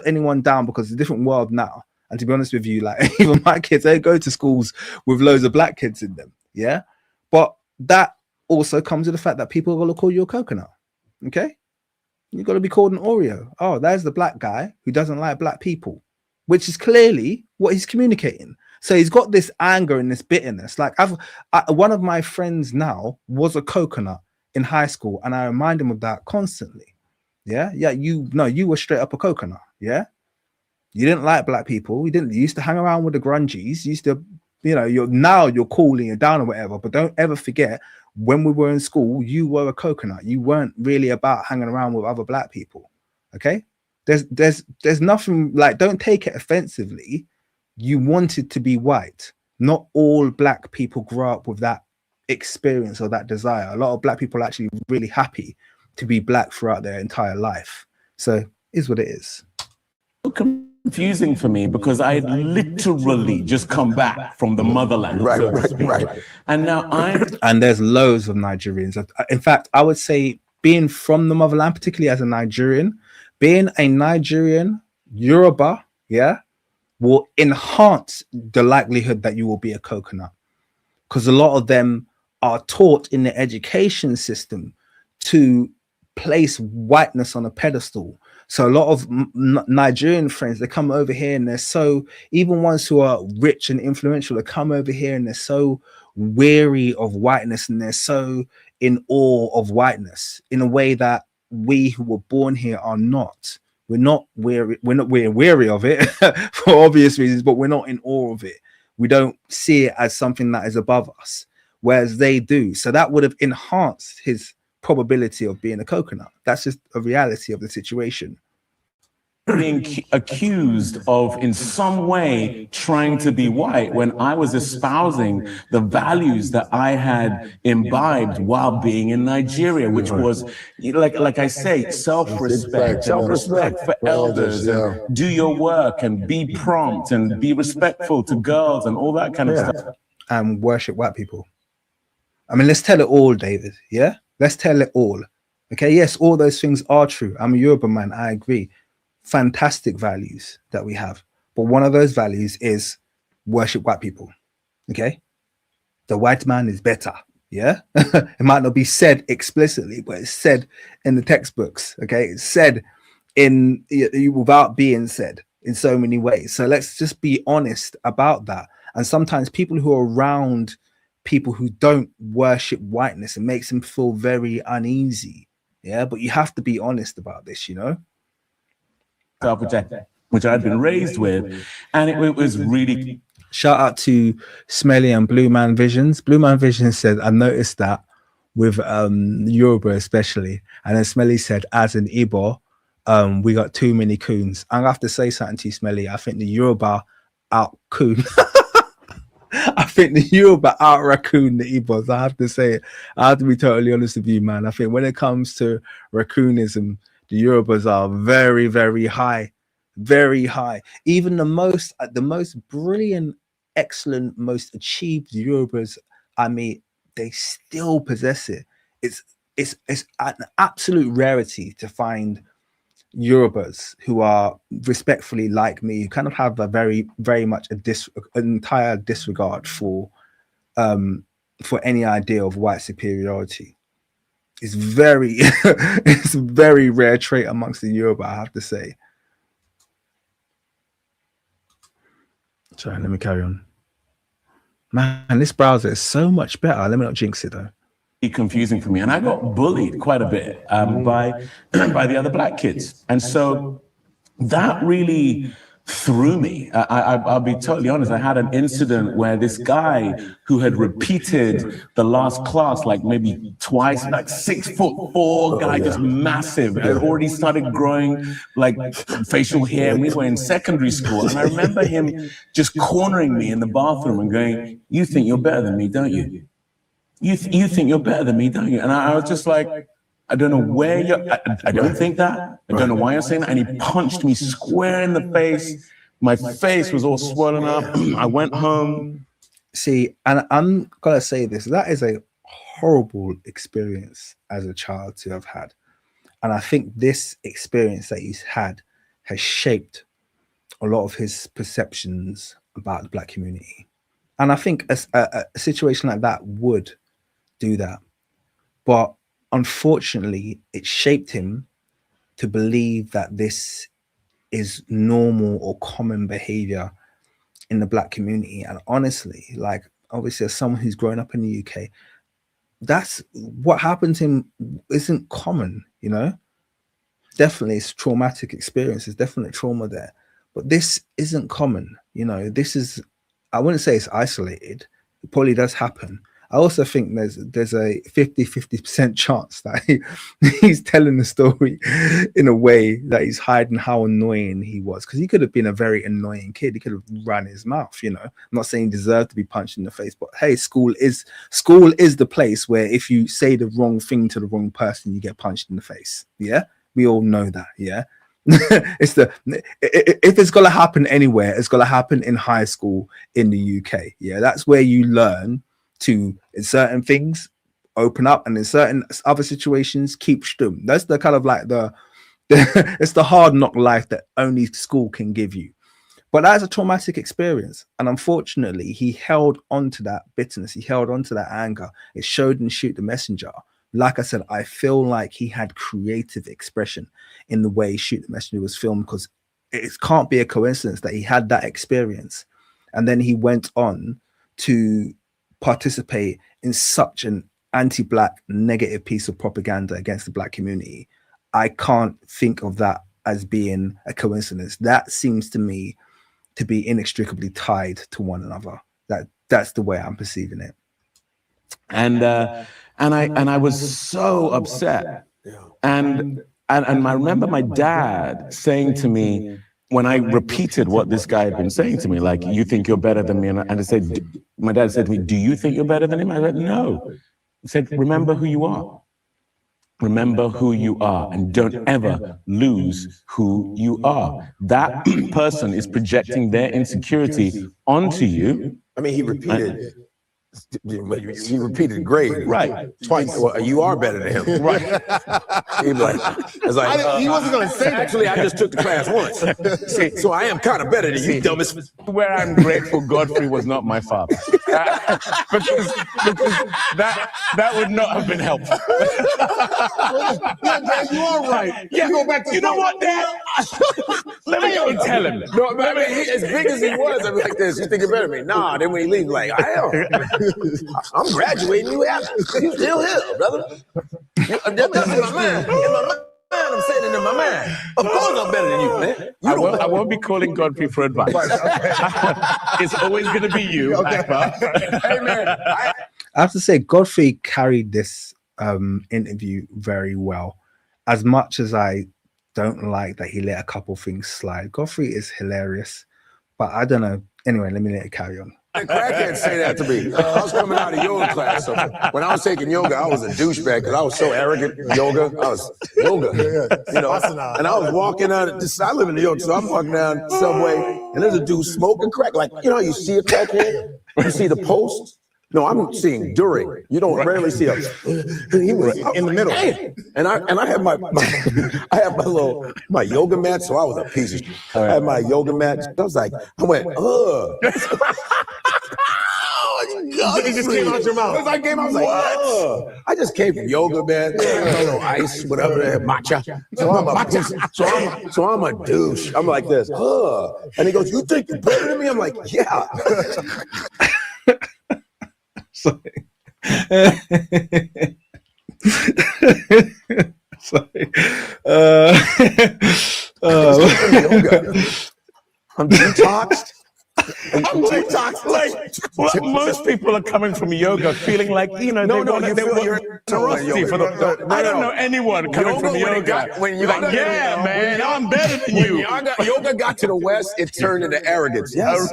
anyone down because it's a different world now. And to be honest with you, like even my kids, they go to schools with loads of black kids in them. Yeah. But that also comes with the fact that people are gonna call you a coconut. Okay. You've got to be called an Oreo. Oh, there's the black guy who doesn't like black people, which is clearly what he's communicating. So he's got this anger and this bitterness. Like one of my friends now was a coconut in high school, and I remind him of that constantly. Yeah, you were straight up a coconut. Yeah, you didn't like black people. You used to hang around with the grungies. You used to, you're cool and you're down or whatever. But don't ever forget, when we were in school, you were a coconut. You weren't really about hanging around with other black people. Okay, there's nothing, like, don't take it offensively. You wanted to be white. Not all black people grow up with that experience or that desire. A lot of black people are actually really happy to be black throughout their entire life. So it is what it is. Confusing for me because I had literally just come back from the motherland. Right. And now and there's loads of Nigerians. In fact, I would say being from the motherland, particularly as a Nigerian, being a Nigerian Yoruba, will enhance the likelihood that you will be a coconut, because a lot of them are taught in the education system to place whiteness on a pedestal. So a lot of Nigerian friends, they come over here and they're so, even ones who are rich and influential, they come over here and they're so weary of whiteness and they're so in awe of whiteness in a way that we who were born here are not. We're not weary of it for obvious reasons, but we're not in awe of it. We don't see it as something that is above us, whereas they do. So that would have enhanced his probability of being a coconut. That's just a reality of the situation. Being accused of in some way trying to be white when I was espousing the values that I had imbibed while being in Nigeria, which was, like I say, self-respect for elders, and do your work and be prompt and be respectful to girls and all that kind of stuff. And worship white people. I mean, let's tell it all, David. Yeah, let's tell it all. Okay, yes, all those things are true. I'm a Yoruba man, I agree. Fantastic values that we have, but one of those values is worship white people. Okay, the white man is better. Yeah, it might not be said explicitly, but it's said in the textbooks. Okay, it's said in without being said in so many ways. So let's just be honest about that. And sometimes people who are around people who don't worship whiteness, it makes them feel very uneasy. Yeah, but you have to be honest about this, which I'd been raised with, and it was really. Shout out to Smelly and Blue Man Visions. Blue Man Visions said, I noticed that with Yoruba especially, and then Smelly said, as an Igbo, we got too many coons. I'm gonna have to say something to you, Smelly. I think the Yoruba out coon. I think the Yoruba out raccoon the Igbos. I have to say it. I have to be totally honest with you, man. I think when it comes to raccoonism, the Yorubas are very, very high, very high. Even the most brilliant, excellent, most achieved Yorubas, I mean, they still possess it. It's an absolute rarity to find Yorubas who are respectfully like me, who kind of have a very, very much an entire disregard for any idea of white superiority. It's it's a very rare trait amongst the Yoruba, I have to say. Sorry, let me carry on. Man, this browser is so much better. Let me not jinx it though. Confusing for me, and I got bullied quite a bit by the other black kids, and so that really threw me. I'll be totally honest. I had an incident where this guy who had repeated the last class like maybe twice, like 6'4" guy, just massive, had already started growing like facial hair. We were in secondary school, and I remember him just cornering me in the bathroom and going, "You think you're better than me, don't you? You think you're better than me, don't you?" And I was just like, I don't know where I don't think that. I don't know why you're saying that. And he punched me square in the face. My face was all swollen up. I went home. See, and I'm gonna say this, that is a horrible experience as a child to have had. And I think this experience that he's had has shaped a lot of his perceptions about the Black community. And I think a situation like that would do that. But unfortunately, it shaped him to believe that this is normal or common behavior in the Black community. And honestly, like, obviously, as someone who's grown up in the UK, that's what happened to him isn't common, you know? Definitely, it's traumatic experience. There's definitely trauma there. But this isn't common, you know? This is, I wouldn't say it's isolated. It probably does happen. I also think there's a 50% chance that he's telling the story in a way that he's hiding how annoying he was, because he could have been a very annoying kid. He could have ran his mouth, you know. I'm not saying he deserved to be punched in the face, but hey, school is the place where if you say the wrong thing to the wrong person, you get punched in the face. Yeah, we all know that. Yeah. If it's gonna happen anywhere, it's gonna happen in high school in the UK. Yeah, that's where you learn to, in certain things, open up, and in certain other situations, keep stum. That's the kind of like it's the hard knock life that only school can give you. But that's a traumatic experience, and unfortunately, he held on to that bitterness. He held on to that anger. It showed in Shoot the Messenger. Like I said, I feel like he had creative expression in the way Shoot the Messenger was filmed, because it can't be a coincidence that he had that experience, and then he went on to participate in such an anti-Black negative piece of propaganda against the Black community. I can't think of that as being a coincidence. That seems to me to be inextricably tied to one another. That's the way I'm perceiving it. And I was so upset. And I remember my dad saying to me, when I repeated what this guy had been saying to me, like, you think you're better than me? And I said, my dad said to me, do you think you're better than him? I said, no. He said, remember who you are. Remember who you are, and don't ever lose who you are. That person is projecting their insecurity onto you. I mean, he repeated grade right twice. Well, you are better than him, right? He wasn't going to say that. Actually, I just took the class once, so I am kind of better than you, dumbest. Where I'm grateful Godfrey was not my father, because that would not have been helpful. Yeah, Dad, you are right. Yeah, you go back to know what, Dad? Let me go tell him. No, I mean, as big as he was, I'd be like this. You think you're better than me? Nah. Then when he leaves, like, hell. I'm graduating. You still here, brother. That's in my mind. In my mind, I'm saying it in my mind. Of course I'm better than you, man. I won't be calling Godfrey for advice. It's always going to be you, Akbar. Hey, man. I have to say, Godfrey carried this interview very well. As much as I don't like that he let a couple things slide, Godfrey is hilarious. But I don't know. Anyway, let me let it carry on. Crackheads say that to me. I was coming out of yoga class, so when I was taking yoga, I was a douchebag because I was so arrogant. Yoga, you know. And I was walking out. I live in New York, so I'm walking down the subway, and there's a dude smoking crack. Like, you know, you see a crackhead, you see the post. No, I'm seeing during. You don't rarely see a. He was in the middle, and I had my yoga mat, so I was a piece of shit. I had my yoga mat. I was like, I went, ugh. It just came out your mouth. As I came, I was like, what? I just came from yoga, man. A little ice, whatever, matcha. So I'm a douche. I'm like this. And he goes, you think you're better than me? I'm like, yeah. Sorry. Sorry. I'm detoxed. I'm TikTok. Like, most people are coming from yoga feeling like, you know, they want generosity for the. I don't know anyone coming from yoga. When like, yeah, man, I'm better than you. Yoga got to the West, it turned into arrogance. Yes.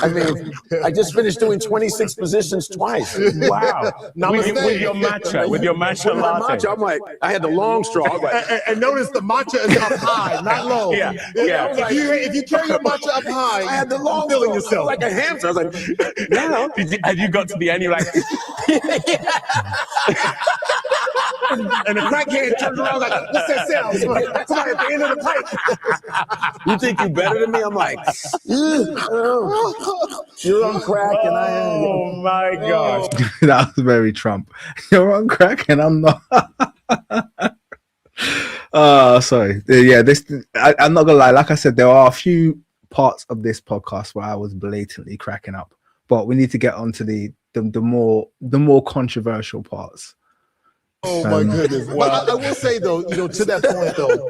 I mean, I just finished doing 26 positions twice. Wow. With your matcha latte. I'm like, I had the long straw. And notice the matcha is up high, not low. Yeah. If you carry your matcha up high, I had the long feeling straw. yourself. Like a hamster. I was like, yeah. Had you got to the end, you're like, and the crackhead turned around like, what's that sound? Somebody at the end of the pipe. You think you're better than me? I'm like, you're on crack and I am. oh my gosh. That was very Trump. You're on crack and I'm not. Sorry. Yeah, I'm not gonna lie. Like I said, there are a few parts of this podcast where I was blatantly cracking up, but we need to get onto the more controversial parts. Oh my goodness. Well, I will say though, to that point though,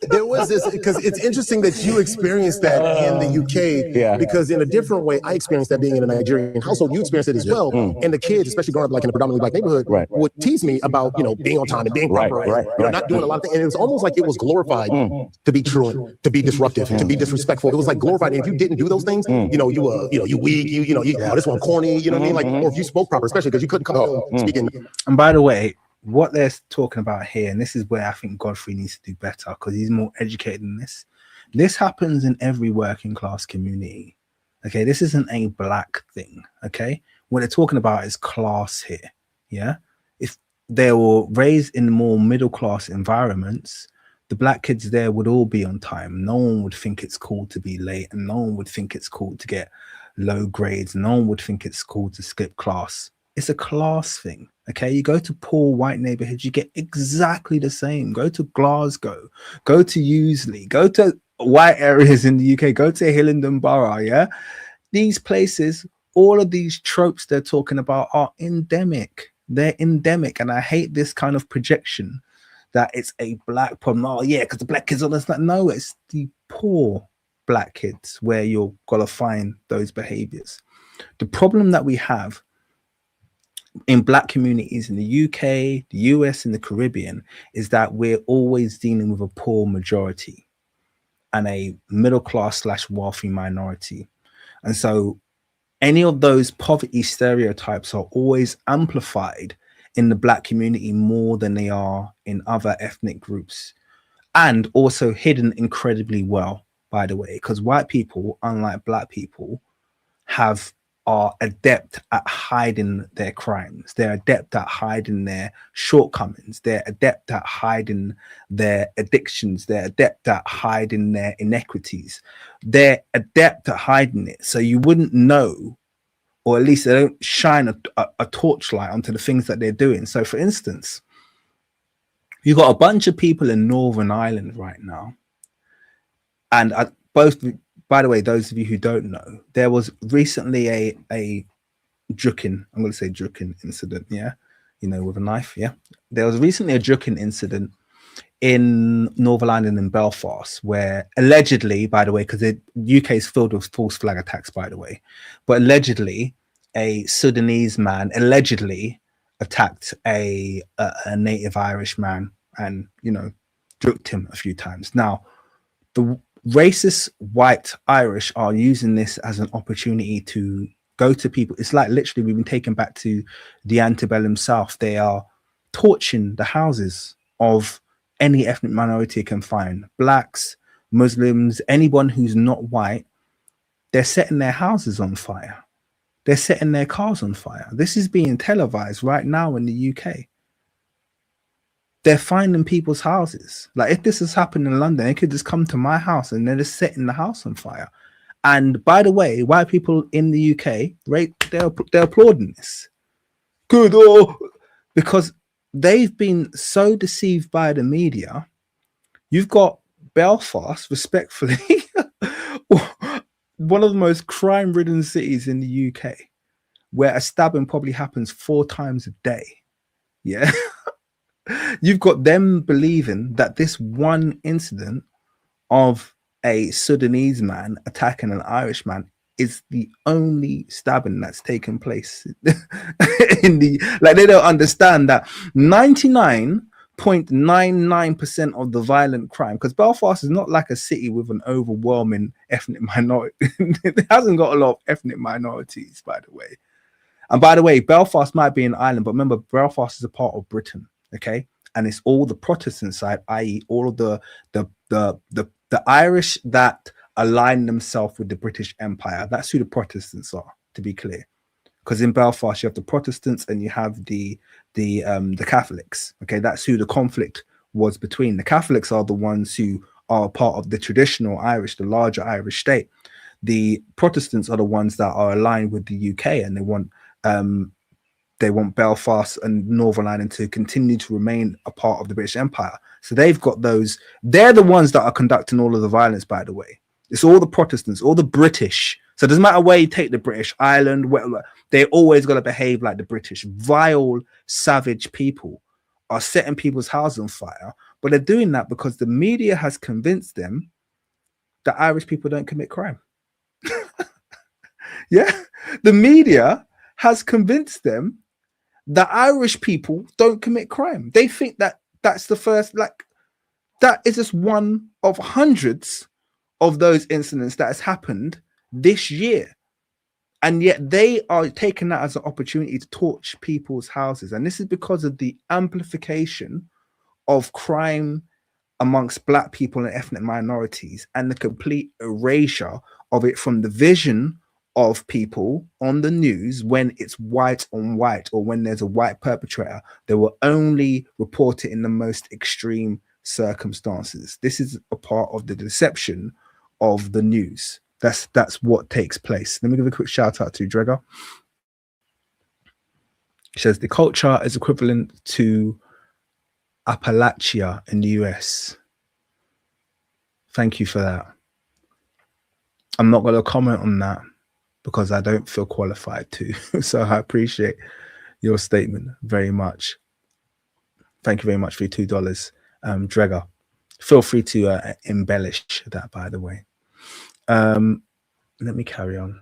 there was this, because it's interesting that you experienced that in the UK, because in a different way, I experienced that being in a Nigerian household. You experienced it as well. And the kids, especially growing up like in a predominantly black neighborhood, would tease me about, being on time and being proper, and not doing a lot of things. And it was almost like it was glorified to be truant, to be disruptive, to be disrespectful. It was like glorified. And if you didn't do those things, you weak, this one corny, you know what I mean? Like, or if you spoke proper, especially because you couldn't come home speaking. And by the way, what they're talking about here, and this is where I think Godfrey needs to do better because he's more educated than this. This happens in every working class community. Okay, this isn't a black thing. Okay, what they're talking about is class here. Yeah, if they were raised in more middle class environments, the black kids there would all be on time. No one would think it's cool to be late, and no one would think it's cool to get low grades. No one would think it's cool to skip class. It's a class thing. Okay, you go to poor white neighborhoods, you get exactly the same. Go to Glasgow, go to Useley, go to white areas in the UK, go to Hillingdon Borough. Yeah, these places, all of these tropes they're talking about are endemic. They're endemic, and I hate this kind of projection that it's a black problem. Oh yeah, because the black kids are this. No, it's the poor black kids where you're gonna find those behaviors. The problem that we have in black communities in the UK, the US, and the Caribbean is that we're always dealing with a poor majority and a middle class / wealthy minority. And so any of those poverty stereotypes are always amplified in the black community more than they are in other ethnic groups, and also hidden incredibly well, by the way, because white people, unlike black people, are adept at hiding their crimes. They're adept at hiding their shortcomings. They're adept at hiding their addictions. They're adept at hiding their inequities. They're adept at hiding it. So you wouldn't know, or at least they don't shine a torchlight onto the things that they're doing. So for instance, you've got a bunch of people in Northern Ireland right now. And by the way, those of you who don't know, there was recently a juking, I'm going to say juking incident, yeah, with a knife, yeah. There was recently a juking incident in Northern Ireland in Belfast where allegedly, by the way, because the UK is filled with false flag attacks, by the way, but allegedly a Sudanese man allegedly attacked a native Irish man and, juked him a few times. Now, the racist white Irish are using this as an opportunity to go to people. It's like literally we've been taken back to the antebellum South. They are torching the houses of any ethnic minority can find. Blacks, Muslims, anyone who's not white, they're setting their houses on fire. They're setting their cars on fire. This is being televised right now in the UK. They're finding people's houses. Like if this has happened in London, they could just come to my house and they're just setting the house on fire. And by the way, white people in the UK, right, they're applauding this. Good, because they've been so deceived by the media. You've got Belfast, respectfully, one of the most crime-ridden cities in the UK, where a stabbing probably happens 4 times a day. Yeah. You've got them believing that this one incident of a Sudanese man attacking an Irish man is the only stabbing that's taken place in the, like, they don't understand that 99.99% of the violent crime, because Belfast is not like a city with an overwhelming ethnic minority. It hasn't got a lot of ethnic minorities, by the way. And by the way, Belfast might be an island, but remember, Belfast is a part of Britain, okay? And it's all the Protestant side, i.e., all of the Irish that align themselves with the British Empire. That's who the Protestants are, to be clear. Because in Belfast you have the Protestants and you have the Catholics. Okay, that's who the conflict was between. The Catholics are the ones who are part of the traditional Irish, the larger Irish state. The Protestants are the ones that are aligned with the UK, and they want Belfast and Northern Ireland to continue to remain a part of the British Empire. So they've got those. They're the ones that are conducting all of the violence, by the way. It's all the Protestants, all the British. So it doesn't matter where you take the British, Ireland, whatever, they always got to behave like the British. Vile, savage people are setting people's houses on fire, but they're doing that because the media has convinced them that Irish people don't commit crime. Yeah, the media has convinced them that Irish people don't commit crime. They think that that's the first, like, that is just one of hundreds of those incidents that has happened this year. And yet they are taking that as an opportunity to torch people's houses. And this is because of the amplification of crime amongst Black people and ethnic minorities, and the complete erasure of it from the vision of people on the news. When it's white on white, or when there's a white perpetrator, they will only report it in the most extreme circumstances. This is a part of the deception of the news. That's what takes place. Let me give a quick shout out to Dregger. He says the culture is equivalent to Appalachia in the US. Thank you for that. I'm not going to comment on that because I don't feel qualified to. So I appreciate your statement very much. Thank you very much for your $2, Dregger. Feel free to embellish that, by the way. Let me carry on.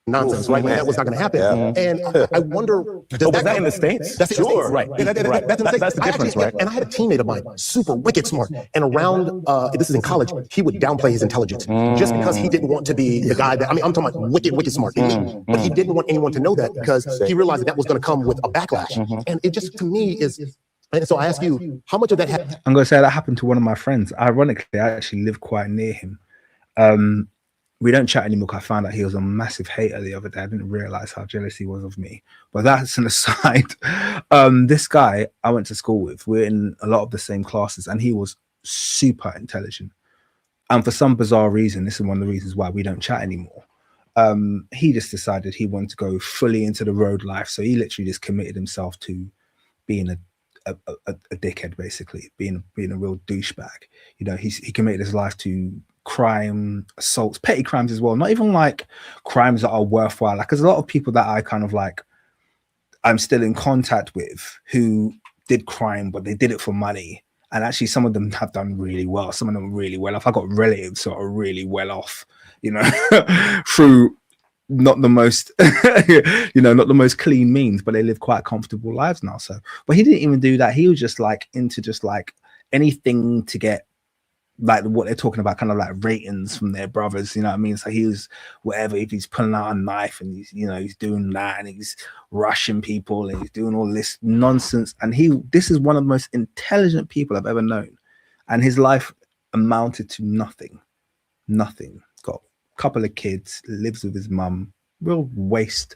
Nonsense, right? That was not going to happen. And I wonder, was that in the States? That's sure, right. That's the difference, right? And I had a teammate of mine, super wicked smart, and around, this is in college, he would downplay his intelligence just because he didn't want to be the guy that, I mean, I'm talking about wicked smart, but he didn't want anyone to know that because he realized that was going to come with a backlash. And it just, to me, is. And so I ask you, how much of that happened? I'm going to say that happened to one of my friends. Ironically, I actually live quite near him. We don't chat anymore because I found out he was a massive hater the other day. I didn't realize how jealous he was of me. But that's an aside. This guy I went to school with, we're in a lot of the same classes, and he was super intelligent. And for some bizarre reason, this is one of the reasons why we don't chat anymore. He just decided he wanted to go fully into the road life. So he literally just committed himself to being a dickhead, basically, being a real douchebag. You know, he committed his life to crime, assaults, petty crimes as well. Not even like crimes that are worthwhile. Like, there's a lot of people that I kind of like, I'm still in contact with, who did crime, but they did it for money. And actually, some of them have done really well. Some of them are really well off. I got relatives who are really well off, you know, through not the most, you know, not the most clean means, but they live quite comfortable lives now. So, but he didn't even do that. He was just like into just like anything to get like what they're talking about, kind of like ratings from their brothers, you know what I mean? So he was whatever, if he's pulling out a knife and he's, you know, he's doing that and he's rushing people and he's doing all this nonsense. And this is one of the most intelligent people I've ever known. And his life amounted to nothing. Got a couple of kids, lives with his mum, real waste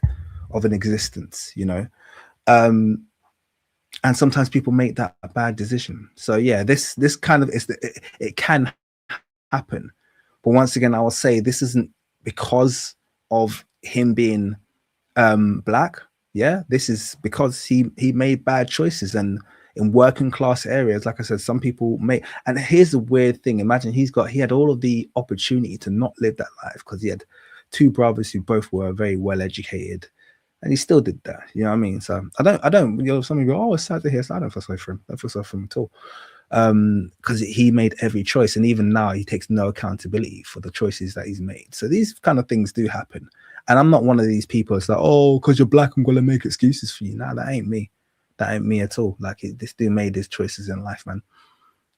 of an existence, you know? And sometimes people make that a bad decision. So yeah, this kind of is it can happen. But once again, I will say this isn't because of him being black. Yeah, this is because he made bad choices, and in working class areas, like I said, some people make. And here's the weird thing: imagine he had all of the opportunity to not live that life because he had two brothers who both were very well educated. And he still did that, you know what I mean? So I don't, you know, some of you go, oh, it's sad to hear. So I don't feel sorry for him. I don't feel sorry for him at all. because he made every choice, and even now he takes no accountability for the choices that he's made. So these kind of things do happen, and I'm not one of these people. It's like, oh, because you're black, I'm gonna make excuses for you. Nah, that ain't me. That ain't me at all. Like, this dude made his choices in life, man.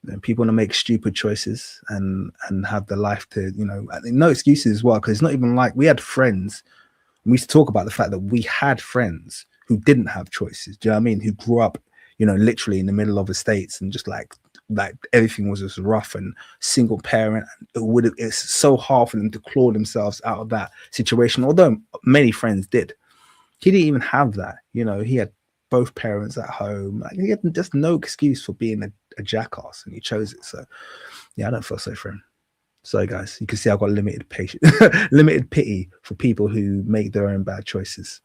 And people want to make stupid choices and have the life to, you know, no excuses as well, because it's not even like we had friends. We used to talk about the fact that we had friends who didn't have choices. Do you know what I mean? Who grew up, you know, literally in the middle of the States, and just like everything was just rough, and single parent. It's so hard for them to claw themselves out of that situation. Although many friends did, he didn't even have that. You know, he had both parents at home. Like, he had just no excuse for being a jackass, and he chose it. So yeah, I don't feel sorry for him. Sorry guys, you can see I've got limited patience, limited pity for people who make their own bad choices.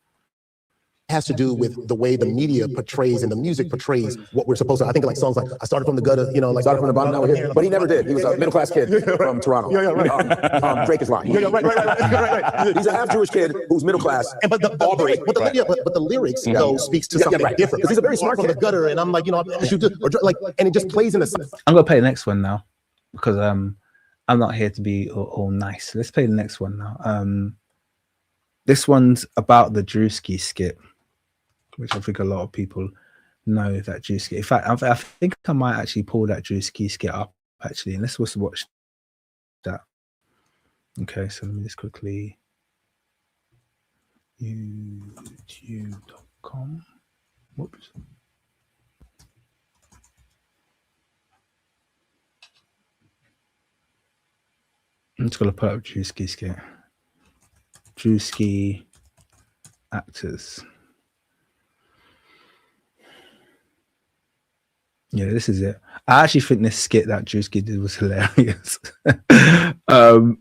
Has to do with the way the media portrays and the music portrays what we're supposed to. I think like songs like I started from the gutter, you know, like started from the bottom, now we're here. But he never did. He was a middle class kid from Toronto. Yeah, right. Drake is lying. Yeah, right. He's a half Jewish kid who's middle class. And but the lyrics though speaks to something different. Because he's a very smart kid from the gutter, and I'm like, you know, like, and it just plays in the. I'm gonna play the next one now because I'm not here to be all nice. Let's play the next one now. This one's about the Drewski skit, which I think a lot of people know that Drewski. In fact, I think I might actually pull that Drewski skit up actually, and let's also watch that. Okay, so let me just quickly youtube.com. Whoops. I'm just gonna put up Drewski skit. Drewski actors. Yeah, this is it. I actually think this skit that Drewski did was hilarious.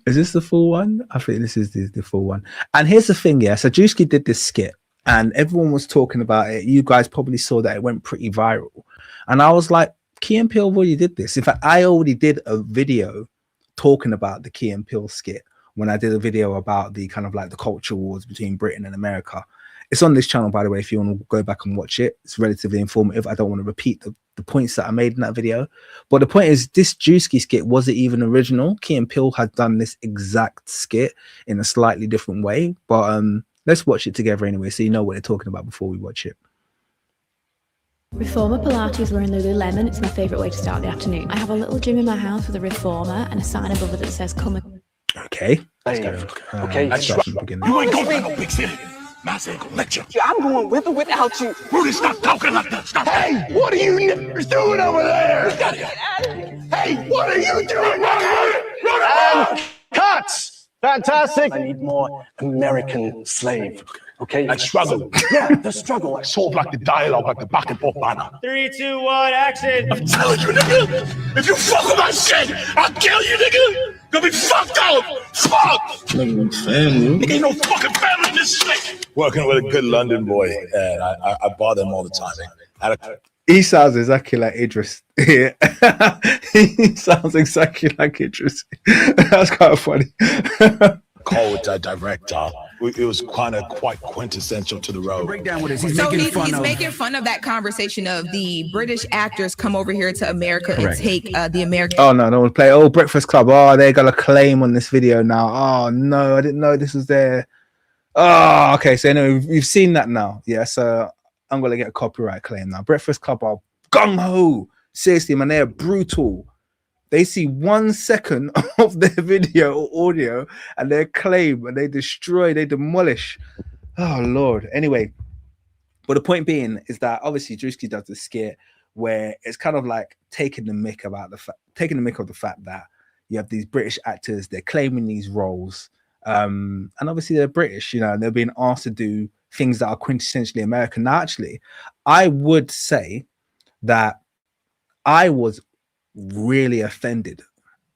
Is this the full one? I think this is the full one. And here's the thing, yeah. So Drewski did this skit, and everyone was talking about it. You guys probably saw that it went pretty viral. And I was like, Key and Peele already did this. In fact, I already did a video talking about the Key and Peele skit when I did a video about the kind of like the culture wars between Britain and America. It's on this channel, by the way, if you want to go back and watch it. It's relatively informative. I don't want to repeat the points that I made in that video. But the point is, this Drewski skit wasn't even original. Key and Peele had done this exact skit in a slightly different way. But let's watch it together anyway, so you know what they're talking about before we watch it. Reformer Pilates wearing Lululemon. It's my favourite way to start the afternoon. I have a little gym in my house with a reformer and a sign above it that says come. Okay. Okay. You ain't going to no big city. Mass ain't gonna let you. I'm going with or without you. Rudy, stop talking like that. Stop. Hey, what are you niggers doing over there? Hey, what are you doing? Run! Cuts! Fantastic. I need more American slave. Okay? Like struggle. Yeah, the struggle. Like sort of like the dialogue, like the back and forth banner. 3, 2, 1, action! I'm telling you, nigga, if you fuck with my shit, I'll kill you, nigga. You'll be fucked up. Fuck. Nigga, family. Nigga, ain't no fucking family in this shit. Working with a good London boy, and I bother him all the time. He sounds exactly like Idris. Yeah. He sounds exactly like Idris. That's kind of funny. Call with that director. It was quite quintessential to the role. Break down with us. He's making fun of that conversation of the British actors come over here to America and take the American. Oh no, no one play. Oh, Breakfast Club. Oh, they got a claim on this video now. Oh no, I didn't know this was there. Oh, okay. So anyway, we've seen that now. Yeah, so I'm gonna get a copyright claim now. Breakfast Club are gung ho. Seriously, man, they're brutal. They see 1 second of their video or audio and they claim and they destroy, they demolish. Oh Lord. Anyway, but the point being is that obviously Drewski does this skit where it's kind of like taking the mick of the fact that you have these British actors, they're claiming these roles, and obviously they're British, you know, and they're being asked to do things that are quintessentially American. Now, actually, I would say that I was really offended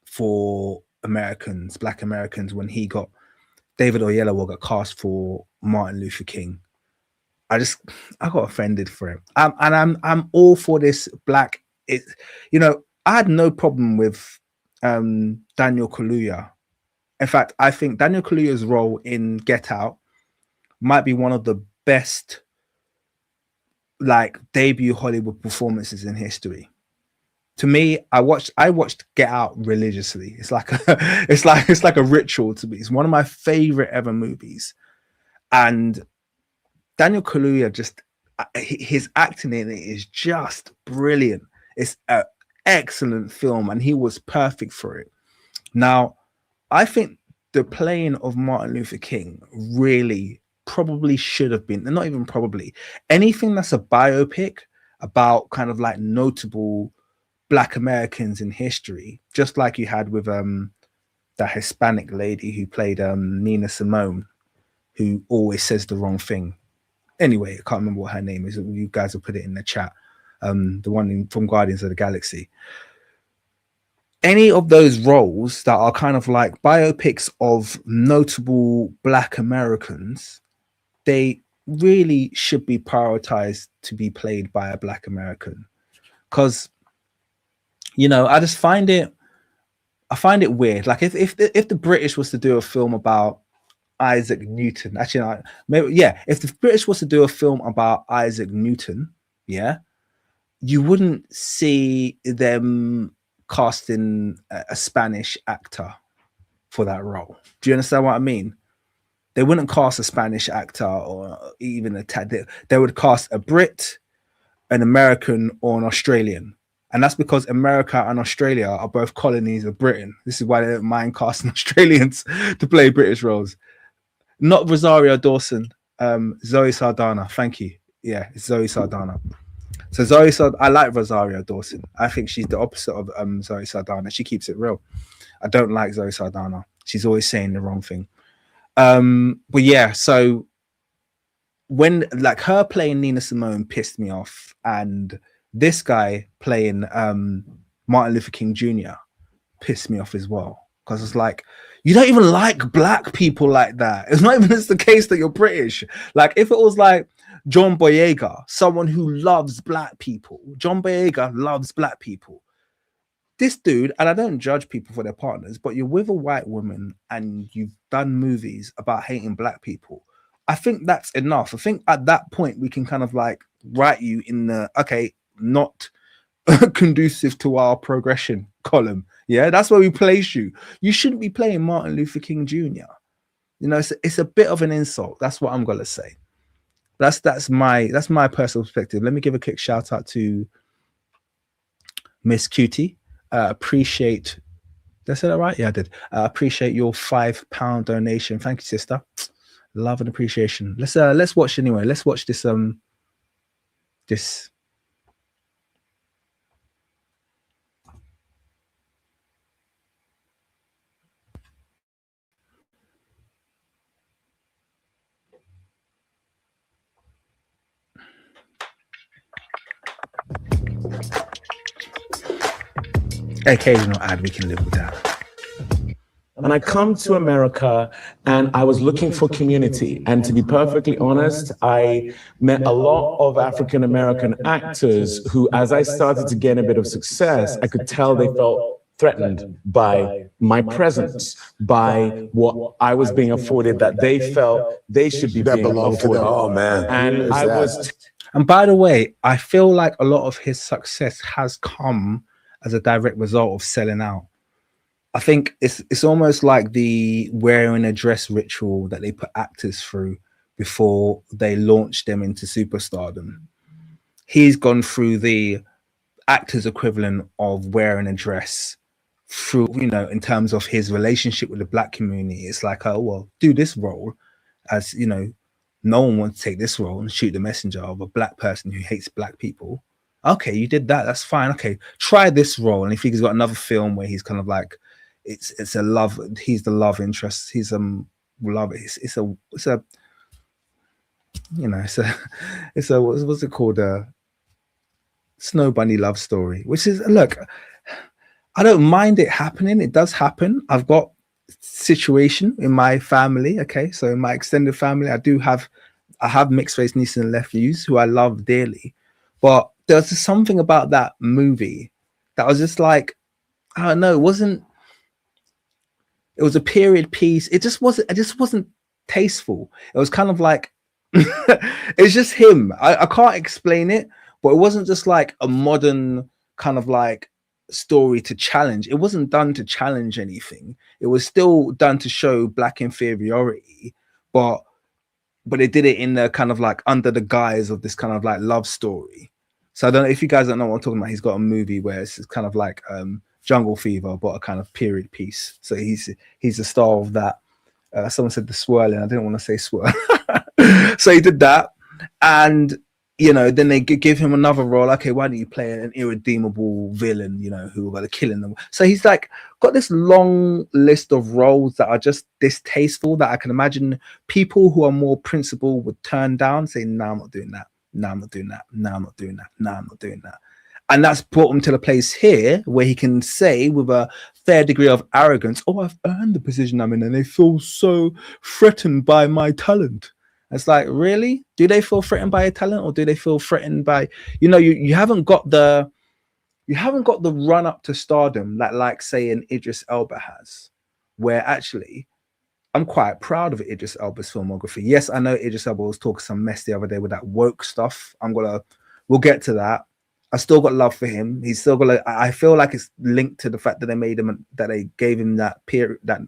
for Americans, Black Americans, when David Oyelowo got cast for Martin Luther King. I got offended for him. I'm all for this black. You know, I had no problem with Daniel Kaluuya. In fact, I think Daniel Kaluuya's role in Get Out might be one of the best like debut Hollywood performances in history. to me, I watched Get Out religiously. It's like it's like a ritual to me. It's one of my favorite ever movies. And Daniel Kaluuya, just his acting in it is just brilliant. It's an excellent film, and he was perfect for it. Now, I think the playing of Martin Luther King really probably should have been, not even probably, anything that's a biopic about kind of like notable Black Americans in history, just like you had with that Hispanic lady who played Nina Simone, who always says the wrong thing. Anyway, I can't remember what her name is. You guys will put it in the chat. The one from Guardians of the Galaxy. Any of those roles that are kind of like biopics of notable Black Americans, they really should be prioritized to be played by a Black American. Because, you know, I find it weird. Like if the British was to do a film about Isaac Newton, actually, if the British was to do a film about Isaac Newton, yeah, you wouldn't see them casting a Spanish actor for that role. Do you understand what I mean? They wouldn't cast a Spanish actor or even they would cast a Brit, an American, or an Australian. And that's because America and Australia are both colonies of Britain. This is why they don't mind casting Australians to play British roles. Not Rosario Dawson, Zoe Saldana. Thank you. Yeah, it's Zoe Saldana. So I like Rosario Dawson. I think she's the opposite of Zoe Saldana. She keeps it real. I don't like Zoe Saldana. She's always saying the wrong thing. But yeah, so when like her playing Nina Simone pissed me off, and this guy playing Martin Luther King Jr. pissed me off as well, because it's like, you don't even like Black people like that. It's not even just the case that you're British. Like if it was like John Boyega, someone who loves Black people. John Boyega loves Black people. This dude, and I don't judge people for their partners, but you're with a white woman and you've done movies about hating Black people. I think that's enough. I think at that point we can kind of like write you in the, okay, not conducive to our progression column. Yeah, that's where we place you. You shouldn't be playing Martin Luther King Jr. You know, it's a bit of an insult. That's what I'm gonna say. That's my personal perspective. Let me give a quick shout out to Miss Cutie. Appreciate. Did I say that right? Yeah, I did. Appreciate your £5 donation. Thank you, sister. Love and appreciation. Let's watch anyway. Let's watch this this. Occasional ad, we can live with that. And I come to America and I was looking for community. And to be perfectly honest, I met a lot of African American actors who, as I started to gain a bit of success, I could tell they felt threatened by my presence, by what I was being afforded, that they felt they should be being afforded. Oh man. And I was. And by the way, I feel like a lot of his success has come as a direct result of selling out. I think it's almost like the wearing a dress ritual that they put actors through before they launch them into superstardom. He's gone through the actor's equivalent of wearing a dress through, you know, in terms of his relationship with the Black community. It's like, oh, well, do this role, as you know, no one wants to take this role and shoot the messenger of a Black person who hates Black people. Okay, you did that. That's fine. Okay, try this role. And if he's got another film where he's kind of like, it's a love. He's the love interest. He's love. It's a you know, it's a what's it called? Snow Bunny love story. Which is, look, I don't mind it happening. It does happen. I've got situation in my family. Okay, so in my extended family, I have mixed race nieces and nephews who I love dearly, but there's just something about that movie that was just like, I don't know, it was a period piece. It just wasn't tasteful. It was kind of like, it's just him. I can't explain it, but it wasn't just like a modern kind of like story to challenge. It wasn't done to challenge anything. It was still done to show black inferiority, but they did it in the kind of like under the guise of this kind of like love story. So I don't know if you guys don't know what I'm talking about. He's got a movie where it's kind of like Jungle Fever, but a kind of period piece. So he's the star of that. Someone said the swirling. I didn't want to say swirl. So he did that, and you know, then they give him another role. Okay, why don't you play an irredeemable villain? You know, who are killing them. So he's like got this long list of roles that are just distasteful. That I can imagine people who are more principled would turn down, saying, "No, I'm not doing that. No, I'm not doing that. No, I'm not doing that. No, I'm not doing that." And that's brought him to the place here where he can say with a fair degree of arrogance, "Oh, I've earned the position I'm in, and they feel so threatened by my talent." It's like, really? Do they feel threatened by your talent, or do they feel threatened by, you know, you haven't got the run up to stardom that like say an Idris Elba has, where actually I'm quite proud of Idris Elba's filmography. Yes, I know Idris Elba was talking some mess the other day with that woke stuff. We'll get to that. I still got love for him. He's still got. I feel like it's linked to the fact that they gave him that period, that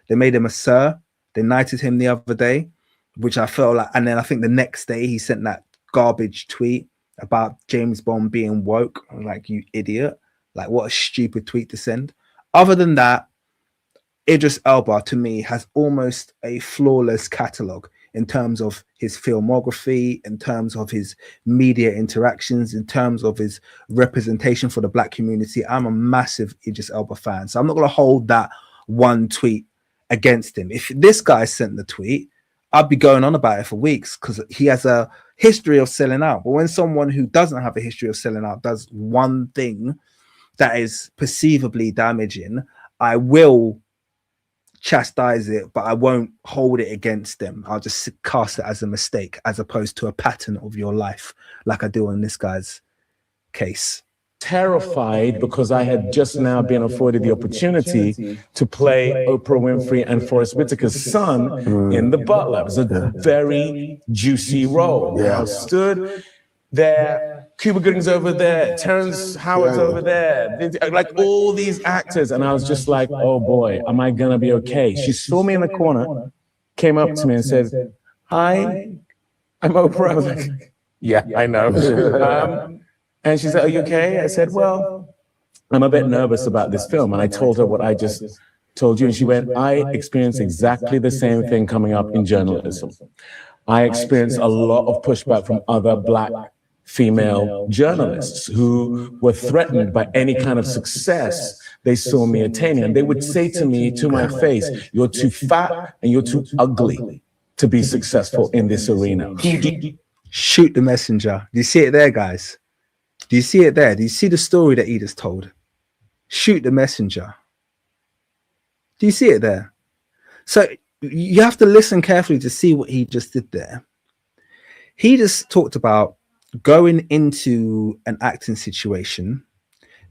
they made him a sir. They knighted him the other day, which I felt like. And then I think the next day he sent that garbage tweet about James Bond being woke. I'm like, you idiot! Like, what a stupid tweet to send. Other than that, Idris Elba to me has almost a flawless catalogue in terms of his filmography, in terms of his media interactions, in terms of his representation for the black community. I'm a massive Idris Elba fan, so I'm not going to hold that one tweet against him. If this guy sent the tweet, I'd be going on about it for weeks because he has a history of selling out. But when someone who doesn't have a history of selling out does one thing that is perceivably damaging, I will chastise it, but I won't hold it against them. I'll just cast it as a mistake as opposed to a pattern of your life, like I do in this guy's case. Terrified because I had just now been afforded the opportunity to play Oprah Winfrey and Forrest Whitaker's son in The Butler. It was a very juicy role. I stood there, Cuba Gooding's over there, Terrence Howard's over there, like all these actors. And I was just like, oh boy, am I gonna be okay? She saw me in the corner, came up to me and said, "Hi, I'm Oprah." I was like, yeah, I know. And she said, "Are you okay?" I said, "Well, I'm a bit nervous about this film." And I told her what I just told you. And she went, "I experienced exactly the same thing coming up in journalism. I experienced a lot of pushback from other Black female journalists who were threatened by any kind of success they saw me attaining. And they would say to me, to my face, "You're too fat and you're too ugly to be successful in this arena." Shoot the messenger. Do you see it there, guys? Do you see it there? Do you see the story that he just told? Shoot the messenger. Do you see it there? So you have to listen carefully to see what he just did there. He just talked about going into an acting situation,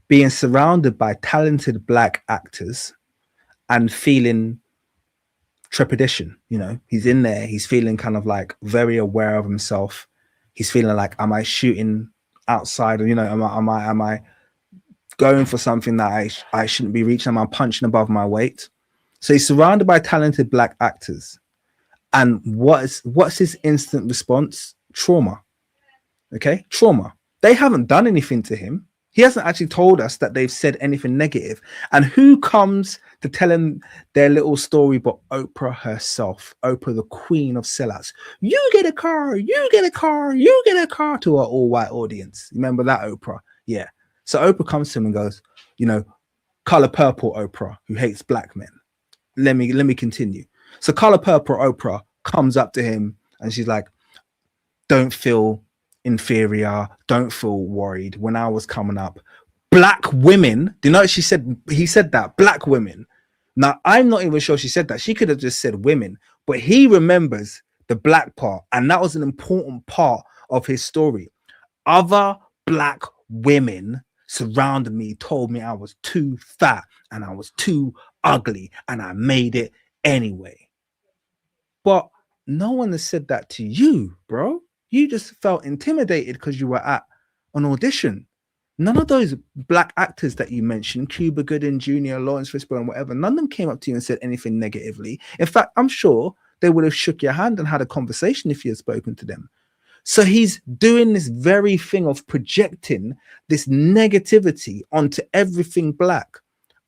being surrounded by talented Black actors and feeling trepidation. You know, he's in there, he's feeling kind of like very aware of himself. He's feeling like, am I shooting outside? Or, you know, am I going for something that I shouldn't be reaching? Am I punching above my weight? So he's surrounded by talented Black actors. And what's his instant response? Trauma. Okay, trauma. They haven't done anything to him. He hasn't actually told us that they've said anything negative. And who comes to tell him their little story but Oprah herself? Oprah, the queen of sellouts. You get a car, you get a car, you get a car, to our all-white audience. Remember that, Oprah? Yeah. So Oprah comes to him and goes, you know, color purple Oprah, who hates Black men. Let me continue. So color purple Oprah comes up to him and she's like, don't feel inferior, don't feel worried. When I was coming up, Black women, do you know what she said? He said that, Black women. Now, I'm not even sure she said that. She could have just said women, but he remembers the Black part, and that was an important part of his story. Other Black women surrounded me, told me I was too fat and I was too ugly, and I made it anyway. But no one has said that to you, bro. You just felt intimidated because you were at an audition. None of those black actors that you mentioned, Cuba Gooding Jr., Lawrence Fishburne, and whatever, none of them came up to you and said anything negatively. In fact, I'm sure they would have shook your hand and had a conversation if you had spoken to them. So he's doing this very thing of projecting this negativity onto everything black.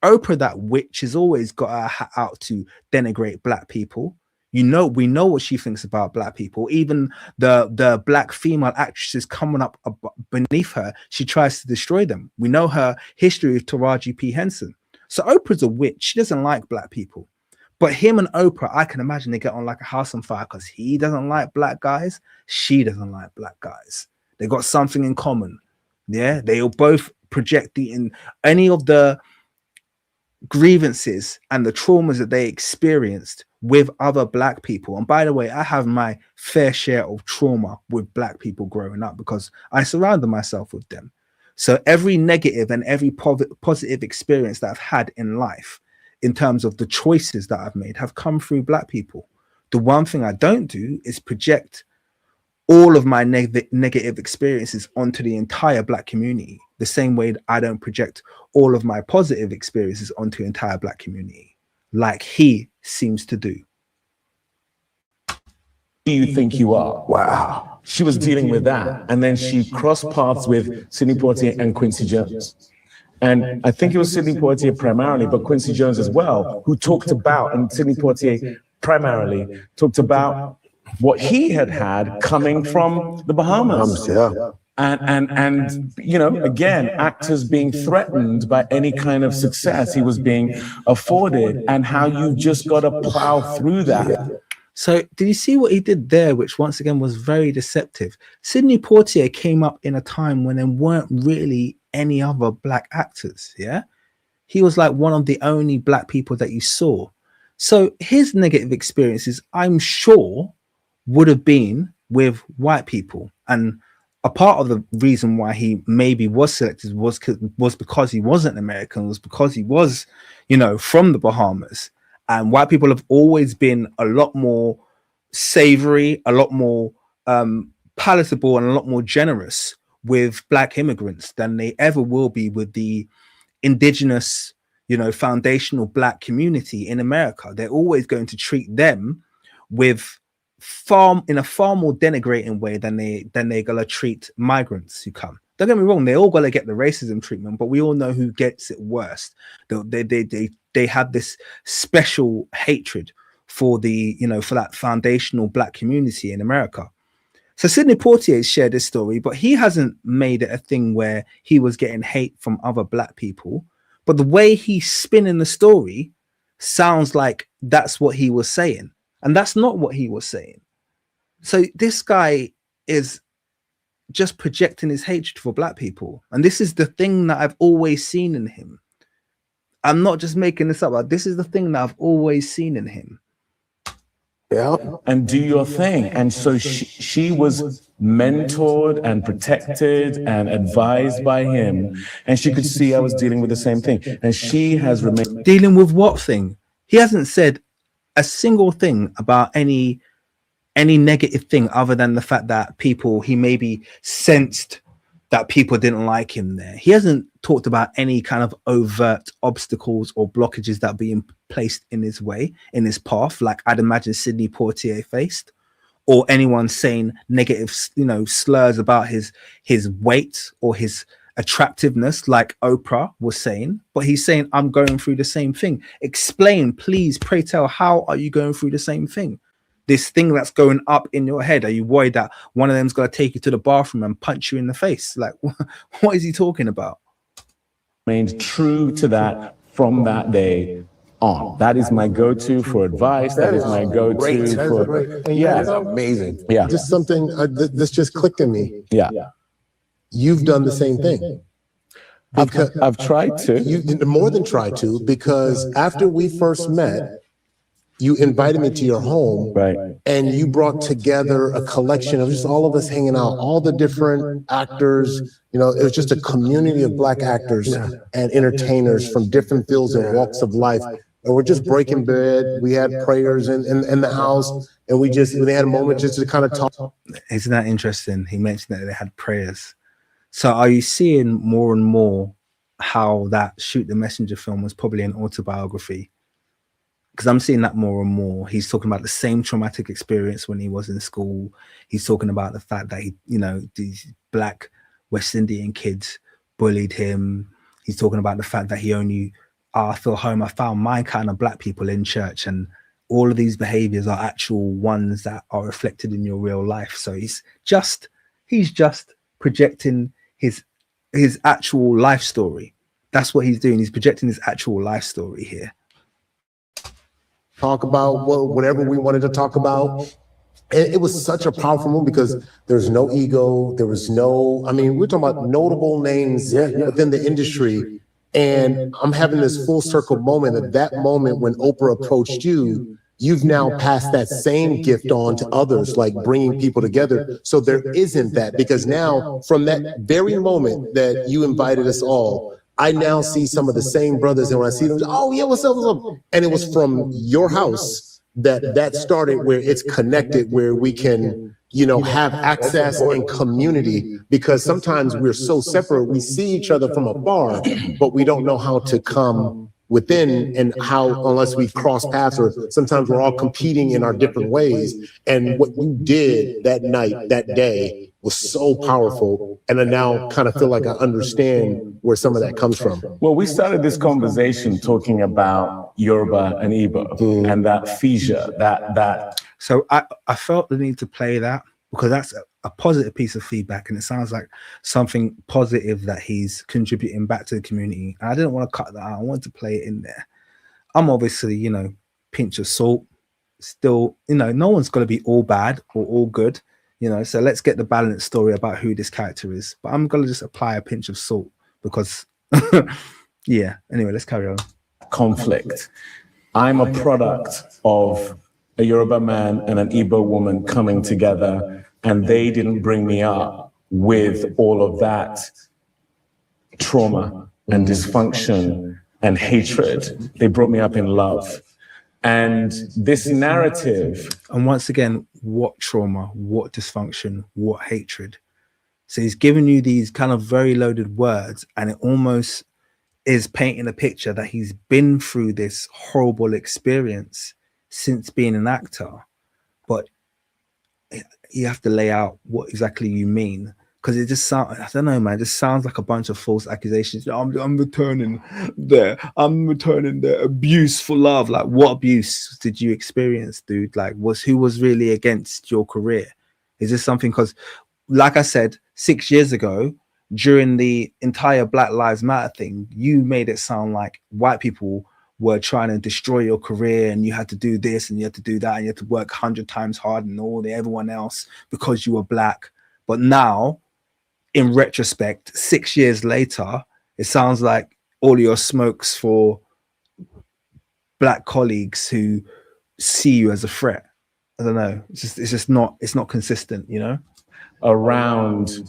Oprah, that witch, has always got her hat out to denigrate black people. We know what she thinks about black people. Even the black female actresses coming up beneath her, she tries to destroy them. We know her history with Taraji P. Henson. So Oprah's a witch. She doesn't like black people. But him and Oprah, I can imagine they get on like a house on fire because he doesn't like black guys. She doesn't like black guys. They got something in common. Yeah, they'll both project any of the grievances and the traumas that they experienced with other black people. And by the way, I have my fair share of trauma with black people growing up because I surrounded myself with them. So every negative and every positive experience that I've had in life, in terms of the choices that I've made, have come through black people. The one thing I don't do is project all of my negative experiences onto the entire black community, the same way that I don't project all of my positive experiences onto the entire black community, like he seems to do. Do you think you are? Wow. She was dealing with that. And then she crossed paths with Sidney Poitier and Quincy Jones. And I think it was Sidney Poitier primarily, but Quincy Jones as well, who talked about, and Sidney Poitier primarily talked about what he had coming from the Bahamas. Yeah. And you know, again, actors being threatened by any kind of success he was being afforded, and how you just got to plow through that. So did you see what he did there, which once again was very deceptive? Sidney Poitier came up in a time when there weren't really any other black actors. Yeah, he was like one of the only black people that you saw. So his negative experiences, I'm sure, would have been with white people. And a part of the reason why he maybe was selected was because he wasn't American, was because he was, you know, from the Bahamas. And white people have always been a lot more savory, a lot more palatable, and a lot more generous with black immigrants than they ever will be with the indigenous, you know, foundational black community in America. They're always going to treat them with in a far more denigrating way than they're gonna treat migrants who come. Don't get me wrong, they all gotta get the racism treatment, but we all know who gets it worst. They have this special hatred for the, you know, for that foundational black community in America. So Sidney Poitier shared this story, but he hasn't made it a thing where he was getting hate from other black people. But the way he's spinning the story sounds like that's what he was saying. And that's not what he was saying. So this guy is just projecting his hatred for black people. And this is the thing that I've always seen in him. I'm not just making this up. This is the thing that I've always seen in him. Yeah. And do your thing. And so she was mentored and protected and advised by him. And she could see I was dealing with the same thing. And she has remained. Dealing with what thing? He hasn't said a single thing about any negative thing other than the fact that he maybe sensed that people didn't like him there. He hasn't talked about any kind of overt obstacles or blockages that are being placed in his way, in his path, like I'd imagine Sidney Poitier faced, or anyone saying negative, you know, slurs about his weight or his attractiveness, like Oprah was saying. But he's saying, I'm going through the same thing. Explain, please, pray tell, how are you going through the same thing? This thing that's going up in your head, are you worried that one of them's going to take you to the bathroom and punch you in the face? Like, what is he talking about? Remained true to that from that day on. That is my go-to for advice. That is my go-to for... Yeah, that's amazing. Yeah. Just something this just clicked in me. Yeah. You've done the same thing. I've tried to. You more than tried to, because after we first met, you invited me to your home, right? And you brought together a collection of just all of us hanging out, all the different actors. You know, it was just a community of black actors and entertainers from different fields and walks of life. And we're just breaking bread. We had prayers in the house, and they had a moment just to kind of talk. Isn't that interesting? He mentioned that they had prayers. So are you seeing more and more how that Shoot the Messenger film was probably an autobiography? Because I'm seeing that more and more. He's talking about the same traumatic experience when he was in school. He's talking about the fact that these black West Indian kids bullied him. He's talking about the fact that I feel home. I found my kind of black people in church, and all of these behaviors are actual ones that are reflected in your real life. So he's just projecting his actual life story. That's what he's doing. He's projecting his actual life story here. Talk about whatever we wanted to talk about. It was such a powerful movie because there's no ego. There was no, I mean, we're talking about notable names within the industry. And I'm having this full circle moment at that moment when Oprah approached you. You've now passed that same gift on to others, like bringing people together. So there isn't that, because now from that very moment that you invited us all, I now see some of the same brothers, and when I see them, oh yeah, what's up, what's up? And it was from your house that started, where it's connected, where we can, have access and community, because sometimes we're so separate. We see each other from afar, but we don't know how to come within, and how, unless we cross paths, or sometimes we're all competing in our different ways. And what you did that night, that day, was so powerful. And I now kind of feel like I understand where some of that comes from. Well, we started this conversation talking about Yoruba and Igbo and that fissure, that. So I felt the need to play that because that's a positive piece of feedback, and it sounds like something positive that he's contributing back to the community. And I didn't want to cut that out. I wanted to play it in there. I'm obviously, pinch of salt. Still, no one's going to be all bad or all good. So let's get the balanced story about who this character is. But I'm going to just apply a pinch of salt because, yeah. Anyway, let's carry on. Conflict. I'm a product of a Yoruba man and an Igbo woman coming together, and they didn't bring me up with all of that trauma and dysfunction and hatred. They brought me up in love. And this narrative. And once again, what trauma, what dysfunction, what hatred. So he's giving you these kind of very loaded words, and it almost is painting a picture that he's been through this horrible experience since being an actor. But you have to lay out what exactly you mean. Because it just sounds, I don't know, man, it just sounds like a bunch of false accusations. I'm returning the abuse for love. Like, what abuse did you experience, dude? Like, who was really against your career? Is this something, because like I said, 6 years ago, during the entire Black Lives Matter thing, you made it sound like white people were trying to destroy your career, and you had to do this and you had to do that, and you had to work 100 times harder than everyone else because you were black. But now, in retrospect, 6 years later, it sounds like all your smokes for black colleagues who see you as a threat. I don't know. It's not consistent, Around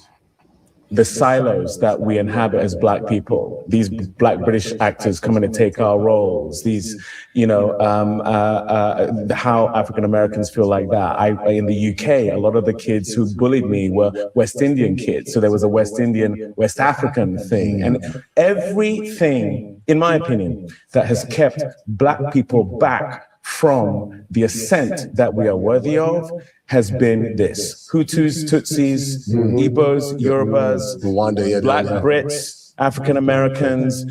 the silos that we inhabit as black people, these black British actors coming to take our roles, these, how African Americans feel like that. In the UK, a lot of the kids who bullied me were West Indian kids. So there was a West Indian, West African thing. And everything, in my opinion, that has kept black people back from the ascent that we are worthy of has been this: Hutus, Tutsis, Igbos, Yorubas, Rwanda, Black Brits, African Americans.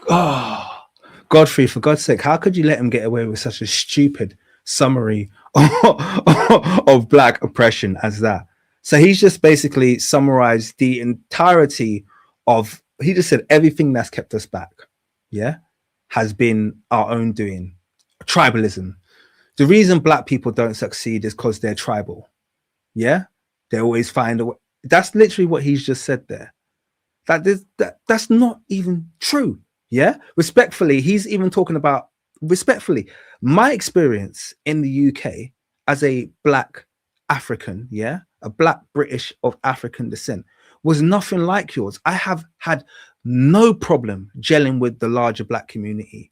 Oh, Godfrey, for God's sake, how could you let him get away with such a stupid summary of black oppression as that? So he's just basically summarized the entirety of, he just said everything that's kept us back, has been our own doing. Tribalism. The reason black people don't succeed is because they're tribal. They always find a way. That's literally what he's just said there. That's not even true. Respectfully, he's even talking about, my experience in the UK as a black African, a black British of African descent, was nothing like yours. I have had no problem gelling with the larger black community.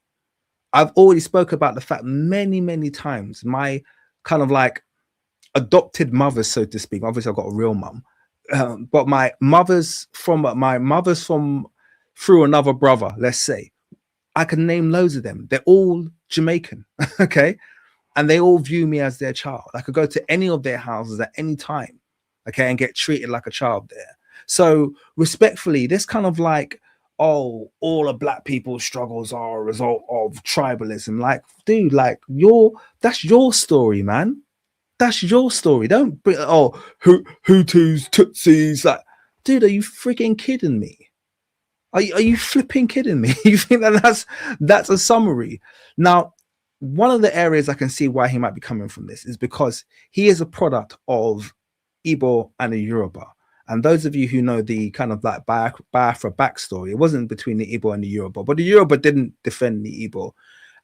I've already spoke about the fact many, many times, my kind of like adopted mothers, so to speak. Obviously, I've got a real mum, but my mother's from through another brother. Let's say I can name loads of them. They're all Jamaican, okay, and they all view me as their child. I could go to any of their houses at any time, okay, and get treated like a child there. So respectfully, this kind of like, oh, all of black people's struggles are a result of tribalism. Like, dude, like that's your story, man. That's your story. Don't bring Hutus, Tutsis. Like, dude, are you freaking kidding me? Are you flipping kidding me? You think that's a summary? Now, one of the areas I can see why he might be coming from this is because he is a product of Igbo and a Yoruba. And those of you who know the kind of like Biafra backstory, it wasn't between the Igbo and the Yoruba, but the Yoruba didn't defend the Igbo.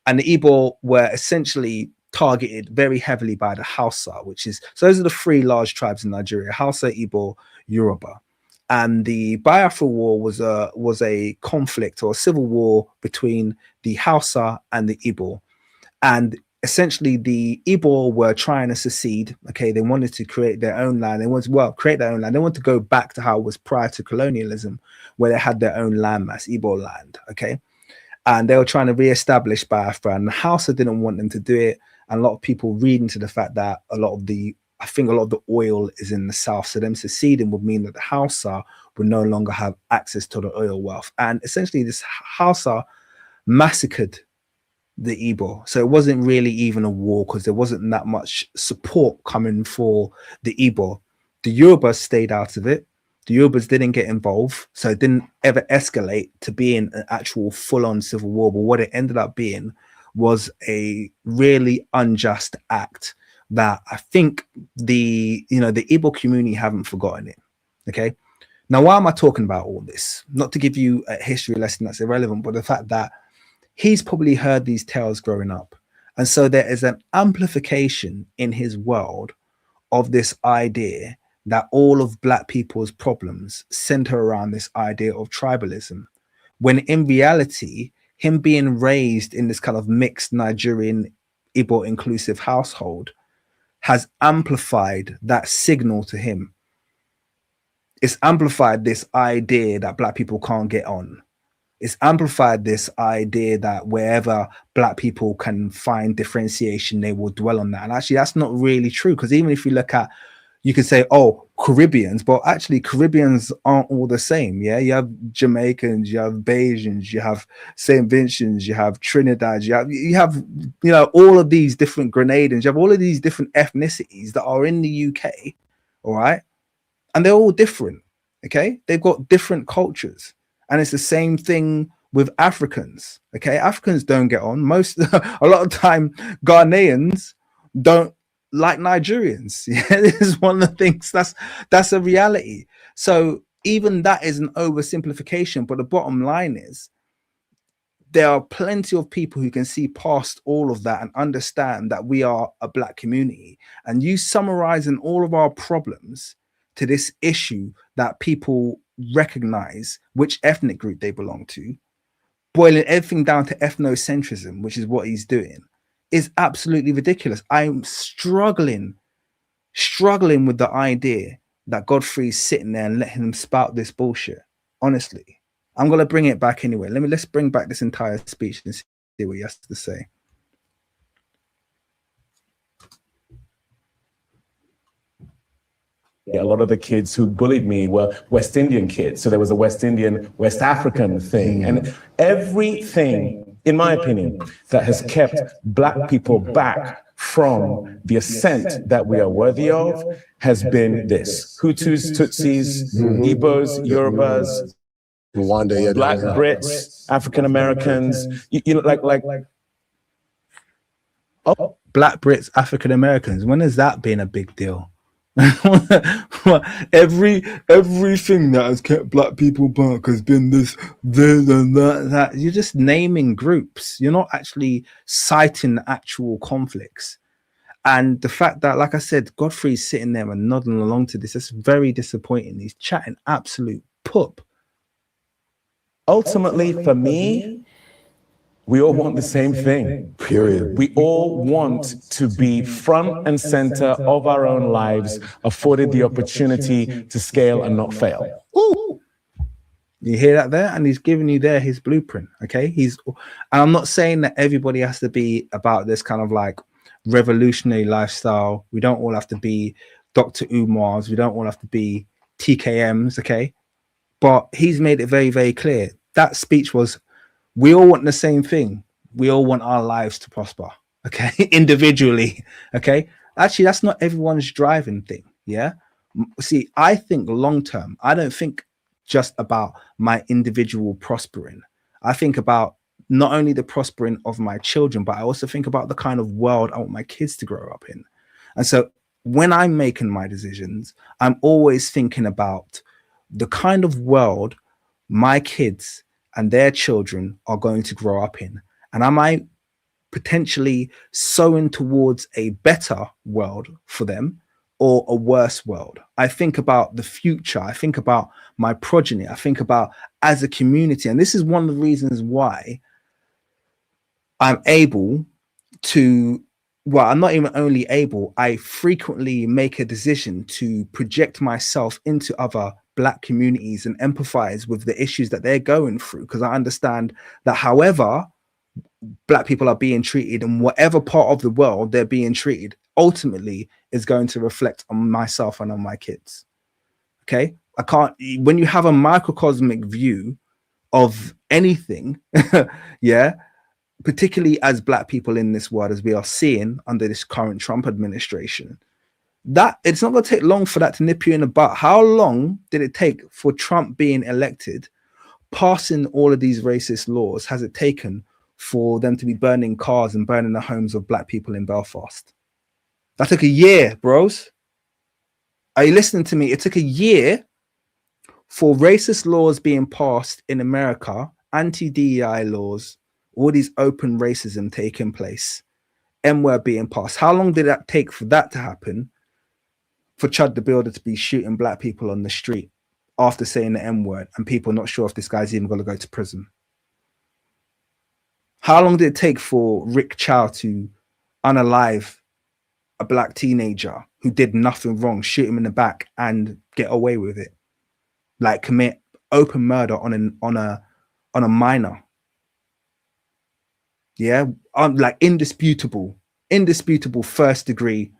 And the Igbo were essentially targeted very heavily by the Hausa, which is, so those are the three large tribes in Nigeria: Hausa, Igbo, Yoruba. And the Biafra War was a conflict or a civil war between the Hausa and the Igbo. And essentially the Igbo were trying to secede. Okay, they wanted to create their own land. They wanted to create their own land. They wanted to go back to how it was prior to colonialism, where they had their own landmass, Igbo land. Okay, and they were trying to reestablish Biafra, and the Hausa didn't want them to do it. And a lot of people read into the fact that I think a lot of the oil is in the south. So them seceding would mean that the Hausa would no longer have access to the oil wealth. And essentially this Hausa massacred the Igbo. So it wasn't really even a war because there wasn't that much support coming for the Igbo. The Yorubas stayed out of it. The Yorubas didn't get involved. So it didn't ever escalate to being an actual full-on civil war. But what it ended up being was a really unjust act that I think the Igbo community haven't forgotten it. Okay. Now, why am I talking about all this? Not to give you a history lesson that's irrelevant, but the fact that he's probably heard these tales growing up. And so there is an amplification in his world of this idea that all of black people's problems center around this idea of tribalism, when in reality, him being raised in this kind of mixed Nigerian Igbo inclusive household has amplified that signal to him. It's amplified this idea that black people can't get on. It's amplified this idea that wherever black people can find differentiation, they will dwell on that. And actually, that's not really true, because even if you look at, you can say, oh, Caribbeans, but actually Caribbeans aren't all the same. Yeah, you have Jamaicans, you have Bajans, you have St. Vincent's, you have Trinidad, you have all of these different Grenadans, you have all of these different ethnicities that are in the UK, all right? And they're all different, okay? They've got different cultures. And it's the same thing with Africans, okay? Africans don't get on. A lot of time, Ghanaians don't like Nigerians. Yeah, this is one of the things that's a reality. So even that is an oversimplification, but the bottom line is there are plenty of people who can see past all of that and understand that we are a black community. And you summarizing all of our problems to this issue that people recognize which ethnic group they belong to, boiling everything down to ethnocentrism, which is what he's doing, is absolutely ridiculous. I'm struggling with the idea that Godfrey's sitting there and letting him spout this bullshit. Honestly, I'm going to bring it back anyway. Let's bring back this entire speech and see what he has to say. Yeah, a lot of the kids who bullied me were West Indian kids. So there was a West Indian, West African thing. And everything, in my opinion, that has kept black people back from the ascent that we are worthy of has been this: Hutus, Tutsis, Igbos, Yorubas, Rwanda, yeah, Black Brits, African Americans, Black Brits, African Americans. When has that been a big deal? Everything that has kept black people back has been this and that. You're just naming groups. You're not actually citing the actual conflicts. And the fact that, like I said, Godfrey's sitting there and nodding along to this, that's very disappointing. He's chatting absolute poop. Ultimately, for me, We all want the same thing. Period. We all want to be front and center of our own lives, afforded the opportunity to scale and not fail. Ooh. You hear that there? And he's giving you there his blueprint. Okay. And I'm not saying that everybody has to be about this kind of like revolutionary lifestyle. We don't all have to be Dr. Umars. We don't all have to be TKMs. Okay. But he's made it very, very clear. That speech was, we all want the same thing. We all want our lives to prosper. Okay. Individually. Okay. Actually, that's not everyone's driving thing. Yeah. See, I think long term, I don't think just about my individual prospering. I think about not only the prospering of my children, but I also think about the kind of world I want my kids to grow up in. And so when I'm making my decisions, I'm always thinking about the kind of world my kids and their children are going to grow up in. And am I potentially sowing towards a better world for them or a worse world? I think about the future. I think about my progeny. I think about as a community. And this is one of the reasons why I'm able to, well, I'm not even only able, I frequently make a decision to project myself into other Black communities and empathize with the issues that they're going through, because I understand that however Black people are being treated in whatever part of the world they're being treated ultimately is going to reflect on myself and on my kids. Okay. I can't, when you have a microcosmic view of anything, yeah, particularly as Black people in this world, as we are seeing under this current Trump administration, that it's not going to take long for that to nip you in the butt. How long did it take for Trump being elected, passing all of these racist laws? Has it taken for them to be burning cars and burning the homes of Black people in Belfast? That took a year, bros. Are you listening to me? It took a year for racist laws being passed in America, anti-DEI laws, all these open racism taking place, N-word being passed. How long did that take for that to happen? For Chud the Builder to be shooting Black people on the street after saying the N-word and people not sure if this guy's even going to go to prison? How long did it take for Rick Chow to unalive a Black teenager who did nothing wrong, shoot him in the back and get away with it? Like commit open murder on a minor. Yeah, like indisputable first degree,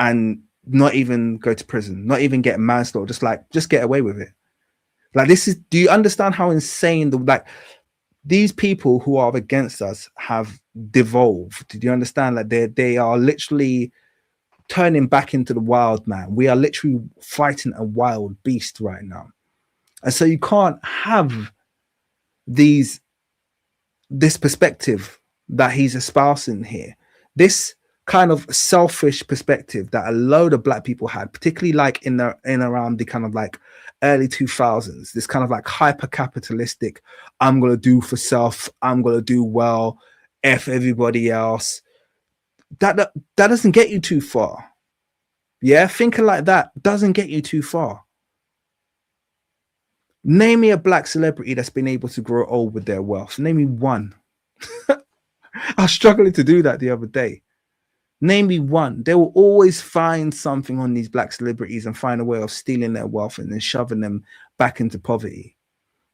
and not even go to prison, not even get manslaughter, just get away with it. Like this is, do you understand how insane these people who are against us have devolved? Did you understand that they are literally turning back into the wild man? We are literally fighting a wild beast right now. And so you can't have this perspective that he's espousing here, this kind of selfish perspective that a load of Black people had, particularly like in around the kind of like early 2000s, this kind of like hyper capitalistic, I'm going to do for self, I'm going to do well, F everybody else. That doesn't get you too far. Yeah, thinking like that doesn't get you too far. Name me a Black celebrity that's been able to grow old with their wealth. Name me one. I was struggling to do that the other day. Name me one. They will always find something on these Black celebrities and find a way of stealing their wealth and then shoving them back into poverty.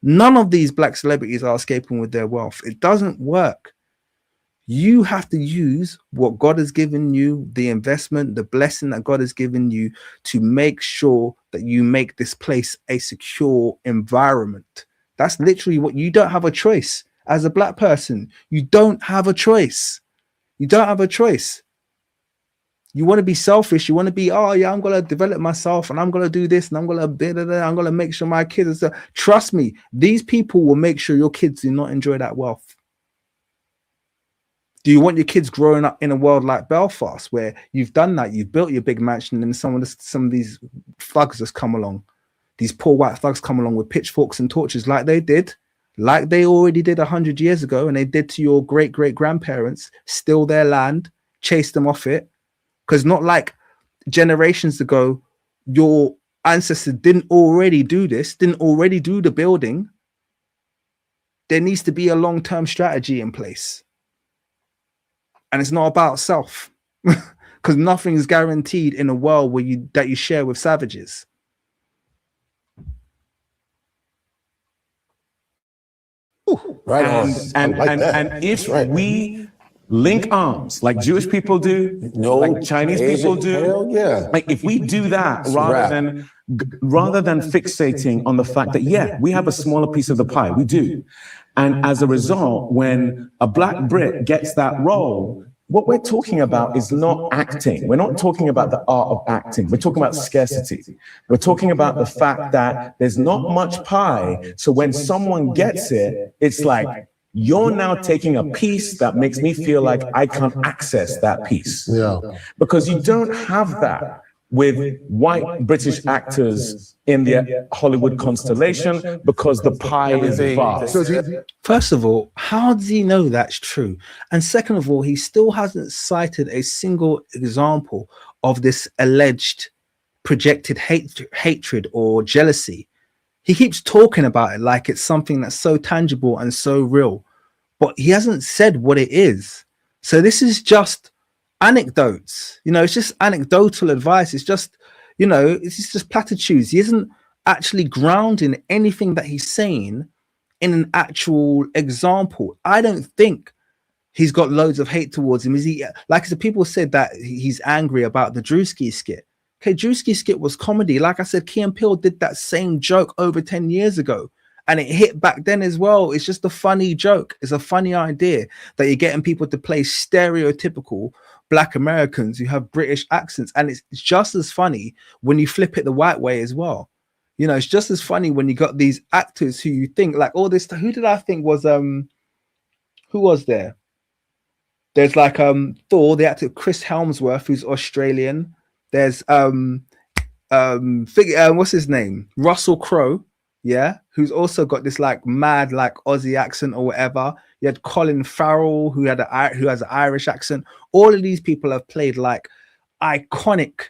None of these Black celebrities are escaping with their wealth. It doesn't work. You have to use what God has given you, the investment, the blessing that God has given you, to make sure that you make this place a secure environment. That's literally what you don't have a choice as a Black person. You don't have a choice. You don't have a choice. You want to be selfish. You want to be, oh yeah, I'm going to develop myself and I'm going to do this and I'm going to make sure my kids are. Trust me, these people will make sure your kids do not enjoy that wealth. Do you want your kids growing up in a world like Belfast, where you've done that, you've built your big mansion, and some of these thugs just come along, these poor white thugs come along with pitchforks and torches like they already did 100 years ago, and they did to your great-great-grandparents, steal their land, chase them off it? Because not like generations ago, your ancestors didn't already do this, didn't already do the building. there needs to be a long-term strategy in place. And it's not about self, because nothing is guaranteed in a world where you share with savages. Right and, and if we link arms like Jewish people do, like Chinese people do, like if we do that rather than fixating on the fact that, we have a smaller piece of the pie, we do. And as a result, when a Black Brit gets that role, what we're talking about is not acting. We're not talking about the art of acting. We're talking about scarcity. We're talking about the fact that there's not much pie. So when someone gets it, it's like, you're now taking a piece that makes me feel like I can't access that piece. Because you don't have that with white British actors in the Hollywood constellation, because the pie is vast. First of all, how does he know that's true? And second of all, he still hasn't cited a single example of this alleged projected hatred or jealousy. He keeps talking about it like it's something that's so tangible and so real, but he hasn't said what it is. So this is just anecdotes, it's just anecdotal advice. It's just, it's just platitudes. He isn't actually grounding anything that he's saying in an actual example. I don't think he's got loads of hate towards him. Is he, like the people said that he's angry about the Drewski skit? Okay, Drewski skit was comedy. Like I said, Key and Peele did that same joke over 10 years ago, and it hit back then as well. It's just a funny joke. It's a funny idea that you're getting people to play stereotypical Black Americans who have British accents, and it's just as funny when you flip it the white way as well. It's just as funny when you got these actors who you think like all this. Who did I think was who was there? There's like Thor, the actor Chris Helmsworth, who's Australian. There's what's his name? Russell Crowe, who's also got this like mad like Aussie accent or whatever. You had Colin Farrell, who has an Irish accent. All of these people have played like iconic,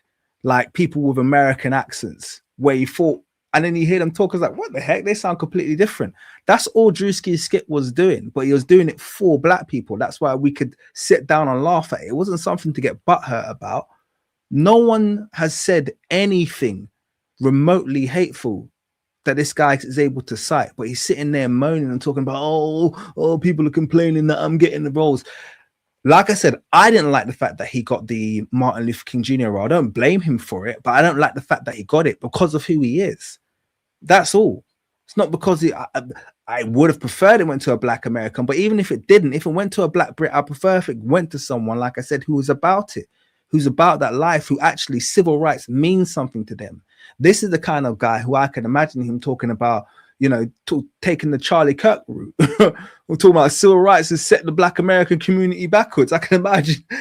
like people with American accents, where you thought, and then you hear them talk, it's like, what the heck? They sound completely different. That's all Drewski's skit was doing, but he was doing it for Black people. That's why we could sit down and laugh at it. It wasn't something to get butthurt about. No one has said anything remotely hateful that this guy is able to cite, but he's sitting there moaning and talking about, oh, people are complaining that I'm getting the roles. Like I said, I didn't like the fact that he got the Martin Luther King Jr. role. I don't blame him for it, but I don't like the fact that he got it because of who he is. That's all. It's not because I would have preferred it went to a Black American, but even if it didn't, if it went to a Black Brit, I prefer if it went to someone, like I said, who was about it, who's about that life, who actually civil rights means something to them. This is the kind of guy who I can imagine him talking about, taking the Charlie Kirk route. We're talking about civil rights has set the Black American community backwards. I can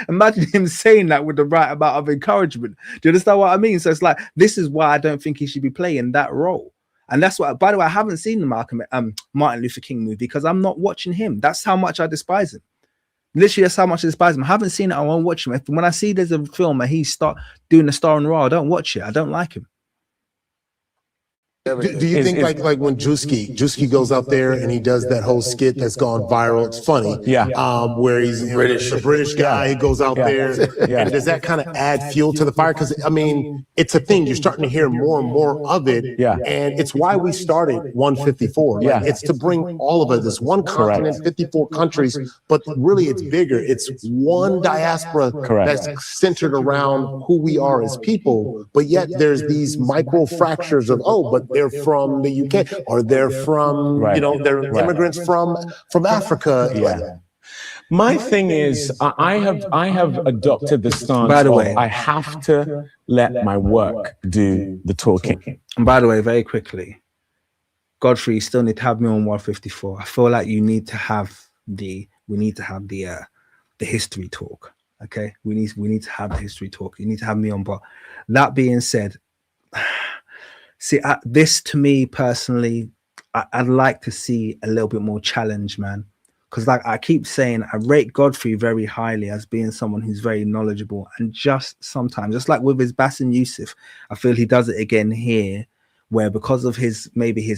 imagine him saying that with the right amount of encouragement. Do you understand what I mean? So it's like, this is why I don't think he should be playing that role. And that's why, by the way, I haven't seen the Martin Luther King movie because I'm not watching him. That's how much I despise him. Literally, that's how much I despise him. I haven't seen it. I won't watch him. When I see there's a film and he start doing the star in the role, I don't watch it. I don't like him. Do you think like when Drewski goes out there and he does that whole skit that's gone viral? It's funny, where he's a British guy. He goes out there, and does that kind of add fuel to the fire? Because I mean, it's a thing. You're starting to hear more and more of it, and it's why we started 154. Like, it's to bring all of us. It's one continent, 54 countries, but really it's bigger. It's one diaspora that's centered around who we are as people, but yet there's these micro fractures of but they're from the UK, or they're from, they're immigrants from Africa. My thing is, I have adopted the stance. By the way, I have to let my work do the talking. And by the way, very quickly, Godfrey, you still need to have me on 154. I feel like we need to have the history talk. Okay, we need to have the history talk. You need to have me on. But that being said, see, this to me personally, I'd like to see a little bit more challenge, man. Because like I keep saying, I rate Godfrey very highly as being someone who's very knowledgeable. And just sometimes, just like with his Bassem Youssef, I feel he does it again here, where because of his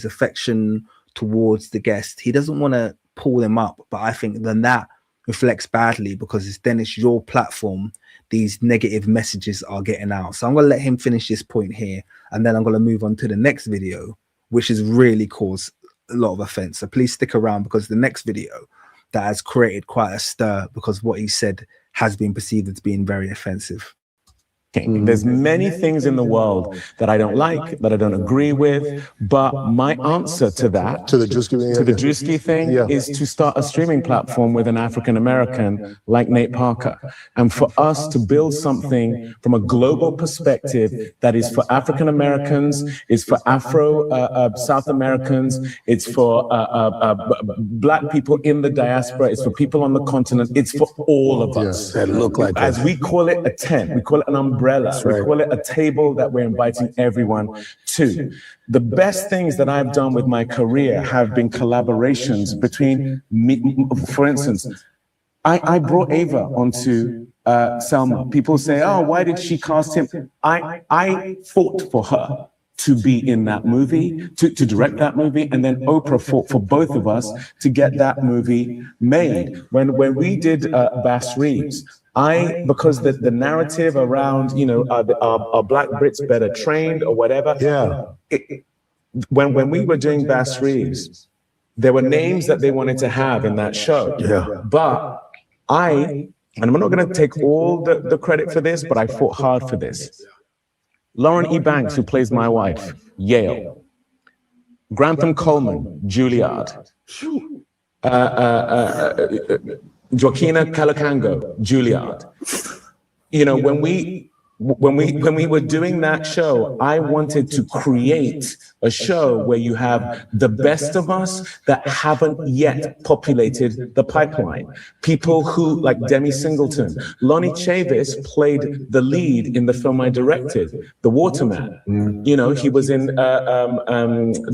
affection towards the guest. He doesn't want to pull them up, but I think then that reflects badly because it's your platform. These negative messages are getting out. So I'm going to let him finish this point here, and then I'm going to move on to the next video, which has really caused a lot of offense. So please stick around, because the next video that has created quite a stir, because what he said has been perceived as being very offensive. There's many things in the world that I don't like, that I don't agree with, but my answer to that, to the Drewski thing, is to start a streaming platform with an African American like Nate Parker, and for us to build something from a global perspective that is for African Americans, is for Afro South Americans, it's for Black people in the diaspora, it's for people on the continent, it's for all of us. That look like as we call it, a tent, we call it an umbrella. We call it a table that we're inviting everyone to. The best things that I've done with my career have been collaborations between me. For instance, I brought Ava onto Selma. People say, oh, why did she cast him? I fought for her to be in that movie, to direct that movie, and then Oprah fought for both of us to get that movie made. When we did Bass Reeves, because the narrative around, you know, are Black Brits better trained or whatever? When we were doing Bass Reeves, there were names that they wanted to have in that show. But and I'm not going to take all the credit for this, but I fought hard for this. Lauren E. Banks, who plays my wife, Yale. Grantham Coleman, Juilliard. Joaquina Calacango, Juilliard. You know, when we were doing that show, I wanted to create a show where you have the best of us that haven't yet populated the pipeline. People who, like Demi Singleton, Lonnie Chavis played the lead in the film I directed, The Waterman. You know, he was in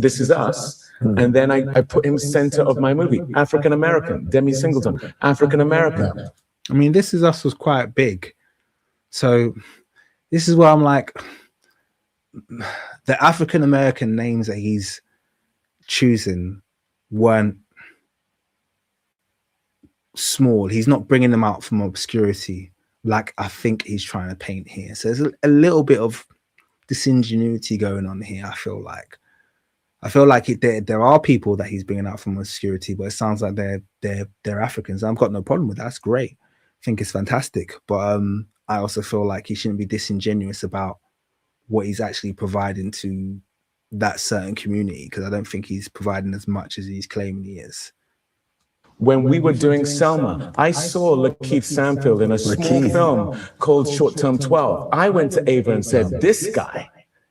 This Is Us. And then I put him center of my movie, African American, Demi Singleton, African American. I mean, This Is Us was quite big. So this is where I'm like, the African American names that he's choosing weren't small. He's not bringing them out from obscurity like I think he's trying to paint here. So there's a little bit of disingenuity going on here, I feel like. There are people that he's bringing out from obscurity, but it sounds like they're Africans. I've got no problem with that. That's great. I think it's fantastic. But I also feel like he shouldn't be disingenuous about what he's actually providing to that certain community, because I don't think he's providing as much as he's claiming he is. When we were doing Selma, I saw Lakeith Stanfield in a small film called Short Term 12. I went to Ava and said, this guy.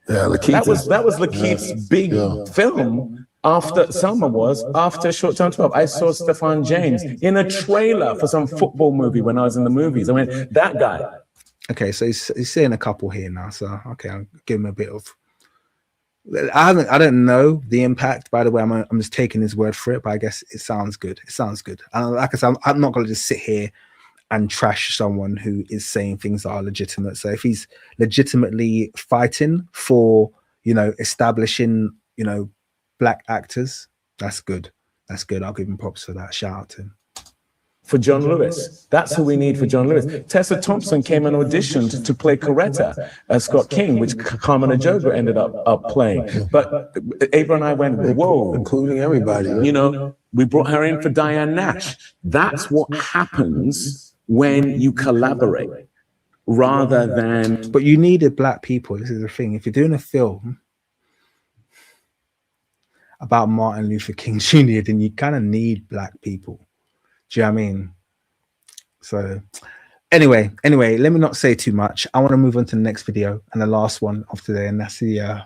That was Lakeith's big film after after Short Term 12. I saw Stefan James in a trailer for some football movie when I was in the movies. I mean, that guy. Okay, so he's saying a couple here now. So okay, I'll give him a bit of. I don't know the impact. By the way, I'm just taking his word for it, but I guess it sounds good. It sounds good. And like I said, I'm not going to just sit here and trash someone who is saying things that are legitimate. So if he's legitimately fighting for, you know, establishing, you know, Black actors, that's good. That's good. I'll give him props for that. Shout out to him. For John Lewis. That's who we need for John Lewis. Tessa Thompson came and auditioned to play Coretta as Scott King, which Carmen Ejogo ended up playing. But Ava and I went, whoa. Including everybody. You know, we brought her in for Diane Nash. That's what happens when you collaborate rather than... But you needed Black people. This is the thing. If you're doing a film about Martin Luther King Jr., then you kind of need Black people. Do you know what I mean? So anyway, let me not say too much. I want to move on to the next video and the last one of today, and that's the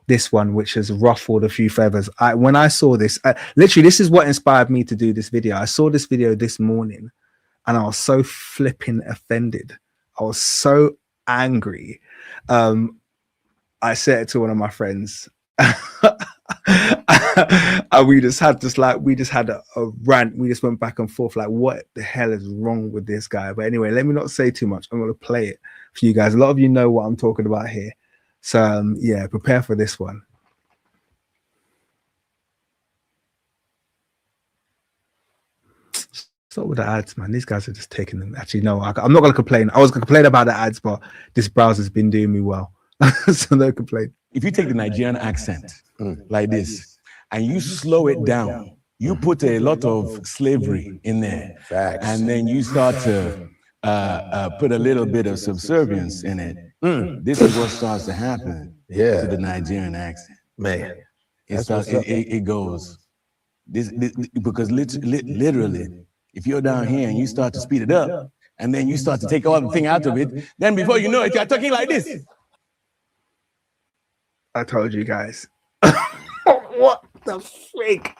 this one, which has ruffled a few feathers. When I saw this, literally, this is what inspired me to do this video. I saw this video this morning, and I was so flipping offended. I was so angry. I said it to one of my friends. And we just had a rant. We just went back and forth like, what the hell is wrong with this guy? But anyway, let me not say too much. I'm going to play it for you guys. A lot of you know what I'm talking about here. So yeah, prepare for this one. Stop with the ads, man. These guys are just taking them. Actually, no, I'm not going to complain. I was going to complain about the ads, but this browser's been doing me well. So no complaint. If you take the Nigerian accent like this and you slow it down, you put a lot of slavery in there. Facts. And then you start to put a little bit of subservience in it. This is what starts to happen to the Nigerian accent. Man. It goes. This because literally, if you're down here and you start to speed it up, and then you start to take all the thing out of it, then before you know it, you're talking like this. I told you guys. What the freak?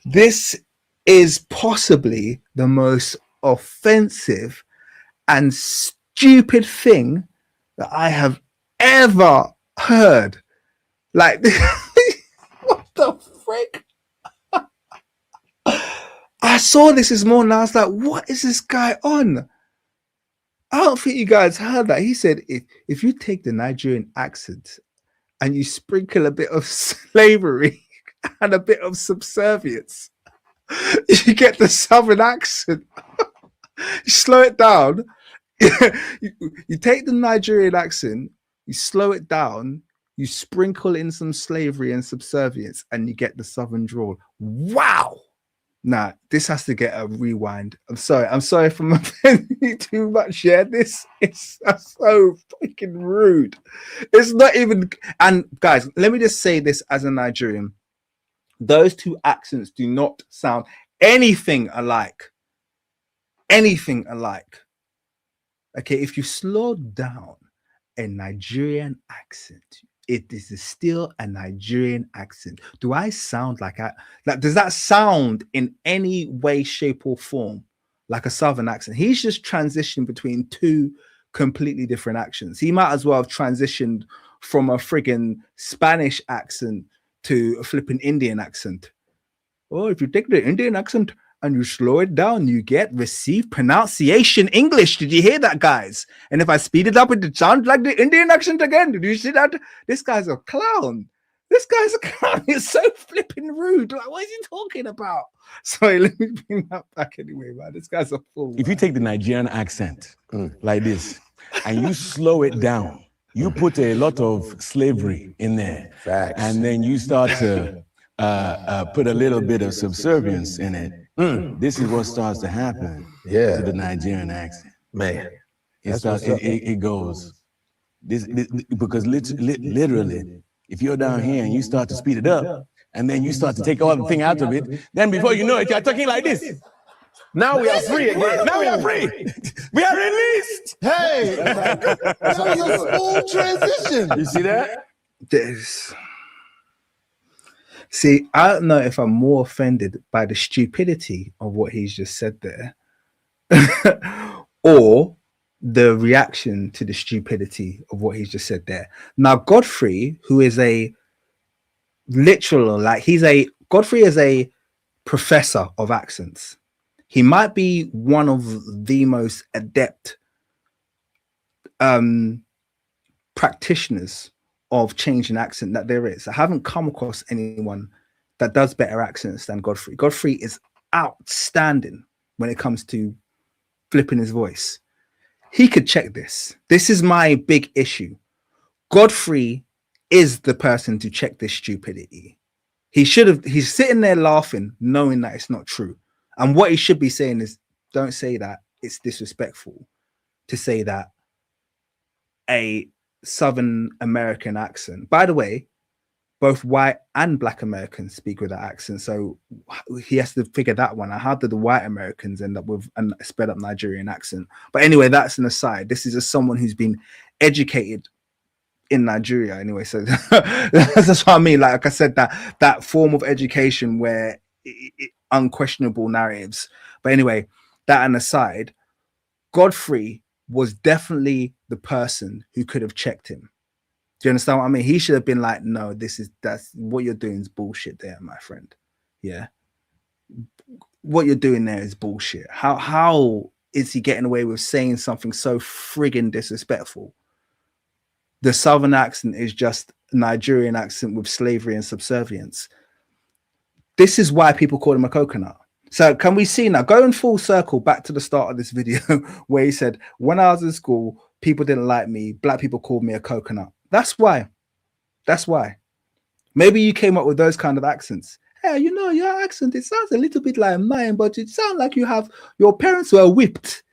This is possibly the most offensive and stupid thing that I have ever heard. Like, what the frick? I saw this morning and I was like, what is this guy on? I don't think you guys heard that. He said, if you take the Nigerian accent and you sprinkle a bit of slavery and a bit of subservience, you get the Southern accent. You slow it down. You take the Nigerian accent, you slow it down, you sprinkle in some slavery and subservience, and you get the Southern drawl. Wow. Nah, this has to get a rewind. I'm sorry for offending you too much. Yeah, this is so freaking rude. It's not even. And guys, let me just say this as a Nigerian: those two accents do not sound anything alike. Anything alike. Okay, if you slow down a Nigerian accent, it is still a Nigerian accent. Do I sound like does that sound in any way, shape, or form like a Southern accent? He's just transitioned between two completely different accents. He might as well have transitioned from a friggin' Spanish accent to a flipping Indian accent. Oh, if you take the Indian accent and you slow it down, you get received pronunciation English. Did you hear that, guys? And if I speed it up, it sounds like the Indian accent again. Did you see that? This guy's a clown. This guy's a clown. He's so flipping rude. Like, what is he talking about? Sorry, let me bring that back anyway, man. This guy's a fool. If you take the Nigerian accent like this and you slow it down, you put a lot of slavery in there. Facts. And then you start to put a little bit of subservience in it. This is what starts to happen to the Nigerian accent. Man. It goes. This because literally, if you're down here and you start to speed it up, and then you start to take all the thing out of it, then before you know it, you're talking like this. Now we are free again. Now we are free. We are released. Hey, that was a smooth transition. You see that? See, I don't know if I'm more offended by the stupidity of what he's just said there or the reaction to the stupidity of what he's just said there. Now, Godfrey, who is a literal, Godfrey is a professor of accents. He might be one of the most adept practitioners of changing accent that there is. I haven't come across anyone that does better accents than Godfrey. Godfrey is outstanding when it comes to flipping his voice. He could check this. This is my big issue. Godfrey is the person to check this stupidity. He's sitting there laughing, knowing that it's not true. And what he should be saying is, don't say that. It's disrespectful to say that a Southern American accent. By the way, both white and black Americans speak with that accent. So he has to figure that one out. How did the white Americans end up with a sped up Nigerian accent? But anyway, that's an aside. This is just someone who's been educated in Nigeria anyway. So that's what I mean. Like I said, that form of education where unquestionable narratives. But anyway, that an aside, Godfrey was definitely the person who could have checked him. Do you understand what I mean? He should have been like, no, that's what you're doing is bullshit there, my friend. Yeah. What you're doing there is bullshit. How is he getting away with saying something so friggin' disrespectful? The Southern accent is just Nigerian accent with slavery and subservience. This is why people call him a coconut. So can we see now, going full circle back to the start of this video where he said, when I was in school, people didn't like me. Black people called me a coconut. That's why. That's why. Maybe you came up with those kind of accents. Hey, you know, your accent, it sounds a little bit like mine, but it sounds like you have, your parents were whipped.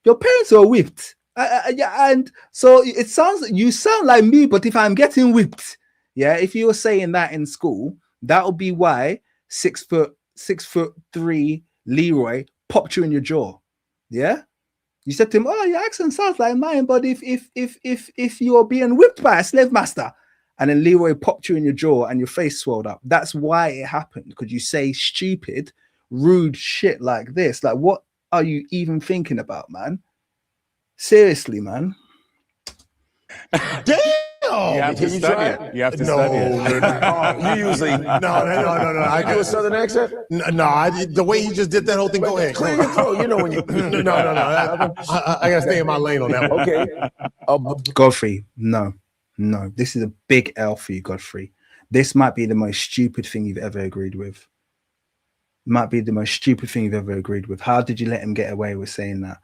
Your parents were whipped. Yeah, and so it sounds, you sound like me, but if I'm getting whipped, yeah, if you were saying that in school, that would be why 6'3" Leroy popped you in your jaw. Yeah, you said to him, "Oh, your accent sounds like mine, but if you're being whipped by a slave master," and then Leroy popped you in your jaw and your face swelled up. That's why it happened. Could you say stupid, rude shit like this? Like, what are you even thinking about, man? Seriously, man. Damn! You have to study it. You have to study it. You usually no. I do a southern accent. No, the way you just did that whole thing. Go ahead. Clear your throat. You know when you. No. I gotta stay in my lane on that one. Okay. Godfrey, no. This is a big L for you, Godfrey. This might be the most stupid thing you've ever agreed with. Might be the most stupid thing you've ever agreed with. How did you let him get away with saying that?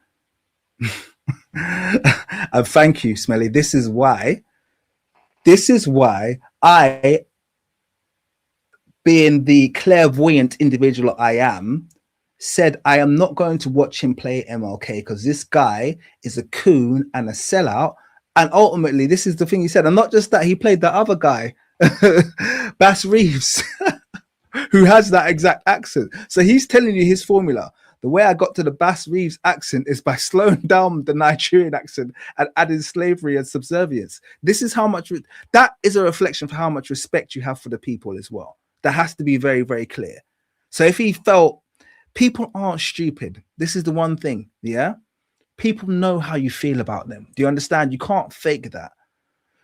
And thank you, Smelly. This is why I, being the clairvoyant individual I am, said I am not going to watch him play MLK because this guy is a coon and a sellout. And ultimately, this is the thing he said. And not just that, he played the other guy, Bass Reeves, who has that exact accent. So he's telling you his formula. The way I got to the Bass Reeves accent is by slowing down the Nigerian accent and adding slavery and subservience. This is how much, that is a reflection for how much respect you have for the people as well. That has to be very, very clear. So if he felt, people aren't stupid. This is the one thing, yeah? People know how you feel about them. Do you understand? You can't fake that.